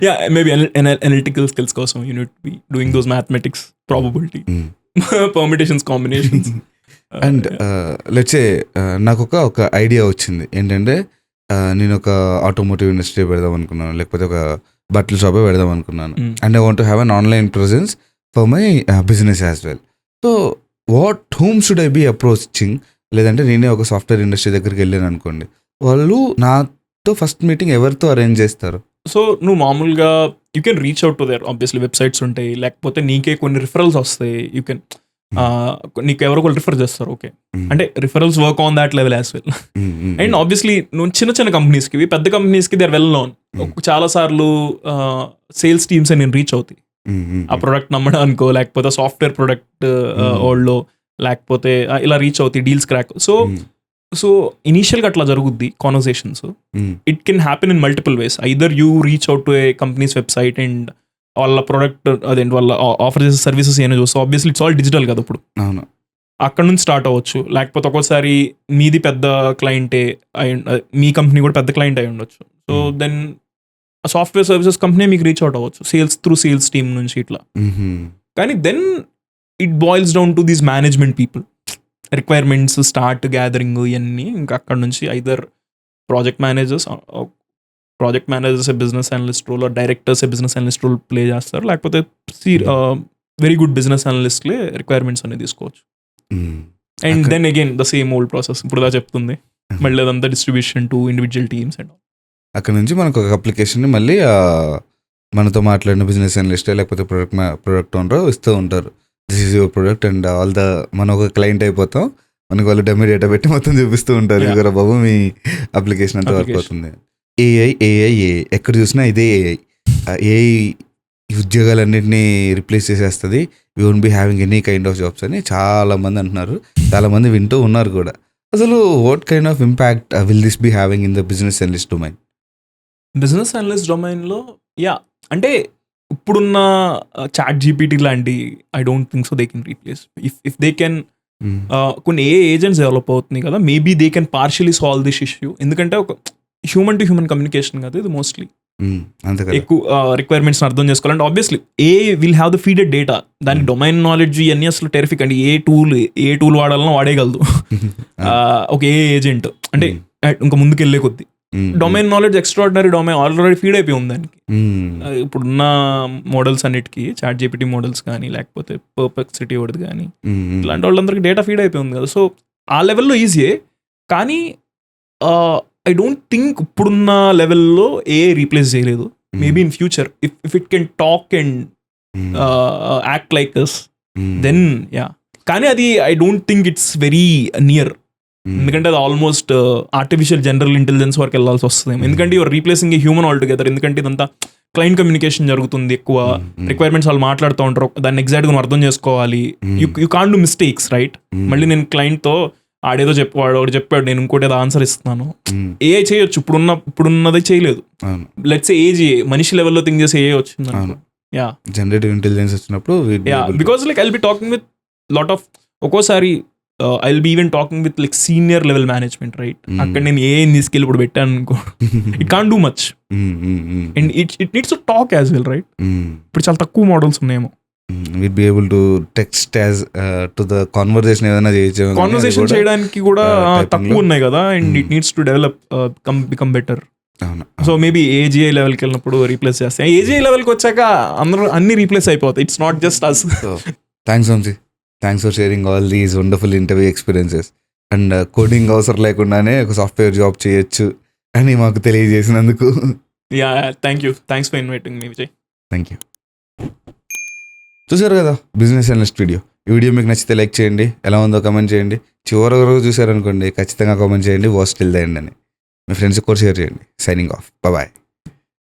Yeah, maybe analytical skills కోసం you need to be doing those mathematics, probability, permutations, combinations. And let's say నాకు ఒక idea వచ్చింది ఏంటంటే, నేను ఒక ఆటోమోటివ్ ఇండస్ట్రీ పెడదాం అనుకున్నాను, లేకపోతే ఒక బట్టల షాపే పెడదాం అనుకున్నాను. And I want to have an online presence for my business as well. So whom should I be approaching? లేదంటే నేనే ఒక సాఫ్ట్వేర్ ఇండస్ట్రీ దగ్గరికి వెళ్ళాను అనుకోండి, వాళ్ళు నాతో ఫస్ట్ మీటింగ్ ఎవరితో అరేంజ్ చేస్తారు? సో నువ్వు మామూలుగా you can reach out to their, obviously websites ఉంటాయి, లేకపోతే నీకే కొన్ని రిఫరల్స్ వస్తాయి. యూ కెన్ నీకు ఎవరో ఒకళ్ళు రిఫర్ చేస్తారు. ఓకే, అంటే referrals work on that level as well. And obviously నువ్వు చిన్న కంపెనీస్కి, పెద్ద కంపెనీస్కి దే ఆర్ వెల్ నోన్. చాలా సార్లు సేల్స్ టీమ్స్ నేను రీచ్ అవుతాయి ఆ ప్రొడక్ట్ నమ్మడానికో, లేకపోతే సాఫ్ట్వేర్ ప్రొడక్ట్ ఓల్డ్లో, లేకపోతే ఇలా రీచ్ అవుతాయి డీల్స్ క్రాక్. సో ఇనీషియల్గా అట్లా జరుగుద్ది conversations. It can happen in multiple ways. Either you reach out to A companies website and వాళ్ళ ప్రొడక్ట్ అదేంటి వాళ్ళ ఆఫర్ చేసే సర్వీసెస్ ఏమైనా చూస్తాం. ఆబ్వియస్లీ ఇట్స్ ఆల్ డిజిటల్ కదా ఇప్పుడు. అవును, అక్కడ నుంచి స్టార్ట్ అవ్వచ్చు. లేకపోతే ఒక్కోసారి మీది పెద్ద క్లయింటే మీ కంపెనీ కూడా పెద్ద క్లయింట్ అయి ఉండొచ్చు. So then software services company మీకు రీచ్ అవుట్ అవ్వచ్చు సేల్స్ టీమ్ నుంచి ఇట్లా. కానీ then it boils down to these management people, requirements start gathering ఇవన్నీ. ఇంకా అక్కడ నుంచి either project managers business analyst role, directors business analyst role play చేస్తారు. లేకపోతే వెరీ గుడ్ బిజినెస్ అనలిస్ట్లే రిక్వైర్మెంట్స్ అనేది తీసుకోవచ్చు. And then again the same old process ఇప్పుడు దా చెప్తుంది, మళ్ళీ అదంతా distribution to individual teams and అక్కడ నుంచి మనకు ఒక అప్లికేషన్ని మళ్ళీ మనతో మాట్లాడిన బిజినెస్ అనలిస్ట్ లేకపోతే ప్రొడక్ట్ ఓనర్ ఇస్తూ ఉంటారు. This is your product and మనం ఒక క్లయింట్ అయిపోతాం, మనకు వాళ్ళు డెమో డేటా పెట్టి మొత్తం చూపిస్తూ ఉంటారు. ఇదిగోరా బాబు మీ అప్లికేషన్ అంతా వర్క్ అవుతుంది. ఏఐ ఎక్కడ చూసినా ఇదే ఏఐ ఉద్యోగాలన్నింటినీ రిప్లేస్ చేసేస్తుంది, we won't be having any kind of jobs అని చాలామంది అంటున్నారు, చాలామంది వింటూ ఉన్నారు కూడా. అసలు what kind of impact will this be having in the business analyst domain? Business analyst డొమైన్లో అంటే ఇప్పుడున్న చాట్ జీపీటీ లాంటి I don't think so they can replace. If they can, కొన్ని ఏజెంట్స్ డెవలప్ అవుతుంది కదా, maybe they can partially solve this issue. ఎందుకంటే ఒక human to human communication కదా ఇది మోస్ట్లీ. ఎక్కువ రిక్వైర్మెంట్స్ అర్థం చేసుకోవాలంటే obviously will have the feeded data. దానికి డొమైన్ నాలెడ్జ్ ఇవన్నీ అసలు టెరిఫిక్. అంటే ఏ టూల్ వాడాలన్నా వాడేయగలదు ఒక ఏజెంట్. అంటే ఇంకా ముందుకు వెళ్ళే కొద్ది domain knowledge extraordinary domain already feed అయిపోయి ఉంది దానికి. ఇప్పుడున్న మోడల్స్ అన్నిటికీ చాట్ జీపీటీ మోడల్స్ కానీ లేకపోతే పర్ప్లెక్సిటీ ఒకటి కానీ ఇలాంటి వాళ్ళందరికీ డేటా ఫీడ్ అయిపోయి ఉంది కదా. సో ఆ లెవెల్లో ఈజీయే, కానీ ఐ డోంట్ థింక్ ఇప్పుడున్న లెవెల్లో రీప్లేస్ చేయలేదు. Maybe in future if it can talk and act like us then కానీ అది I don't think it's very near. ఎందుకంటే అది ఆల్మోస్ట్ ఆర్టిఫిషియల్ జనరల్ ఇంటెలిజెన్స్ వరకు వెళ్ళాల్సి వస్తుంది. ఎందుకంటే your replacing a human all together. ఎందుకంటే ఇదంతా క్లయింట్ కమ్యూనికేషన్ జరుగుతుంది, ఎక్కువ రిక్వైర్మెంట్స్ వాళ్ళు మాట్లాడుతూ ఉంటారు, దాన్ని ఎగ్జాక్ట్గా మనం అర్థం చేసుకోవాలి. You can't do mistakes right. మళ్ళీ నేను క్లయింట్తో ఆడేదో చెప్పాడు నేను ఇంకోటి ఏదో ఆన్సర్ ఇస్తున్నాను. ఏఐ చేయొచ్చు, ఇప్పుడున్నది చేయలేదు. లెట్స్ ఏజీ మనిషి లెవెల్లో థింక్ చేసి ఏఐ వచ్చింది. జనరేటివ్ ఇంటెలిజెన్స్ వచ్చినప్పుడు because like I'll be talking with lot of, ఒక్కోసారి I'll be even talking with like senior level management right. అక్కడ నేను ఏఐని తీసుకెళ్ళి ఇప్పుడు పెట్టాను అనుకో, it can't do much and it needs to talk as well right. ఇప్పుడు చాలా తక్కువ మోడల్స్ ఉన్నాయేమో. We'd be able to text as to the conversation ఏదైనా చేయొచ్చు. కాన్వర్సేషన్ చేయడానికి కూడా తక్కువ ఉన్నాయి కదా, and it needs to develop become better. So maybe AGI లెవెల్కి వెళ్ళినప్పుడు రీప్లేస్ చేస్తాయి. ఏజీఐ లెవెల్కి వచ్చాక అందరూ అన్ని రీప్లేస్ అయిపోతాయి. It's not just us. Thanks Vamshi, thanks for sharing all these wonderful interview experiences. And coding అవసరం లేకుండానే ఒక సాఫ్ట్వేర్ జాబ్ చేయొచ్చు అని మాకు తెలియజేసినందుకు. Thanks for inviting me Vijay. Thank you. చూసారు కదా బిజినెస్ అనలిస్ట్ వీడియో. ఈ వీడియో మీకు నచ్చితే లైక్ చేయండి, ఎలా ఉందో కమెంట్ చేయండి, చివరి వరకు చూసారనుకోండి ఖచ్చితంగా కామెంట్ చేయండి, వాచ్ టిల్ ద ఎండ్ అని. మీ ఫ్రెండ్స్కి కూడా షేర్ చేయండి. Signing off, bye.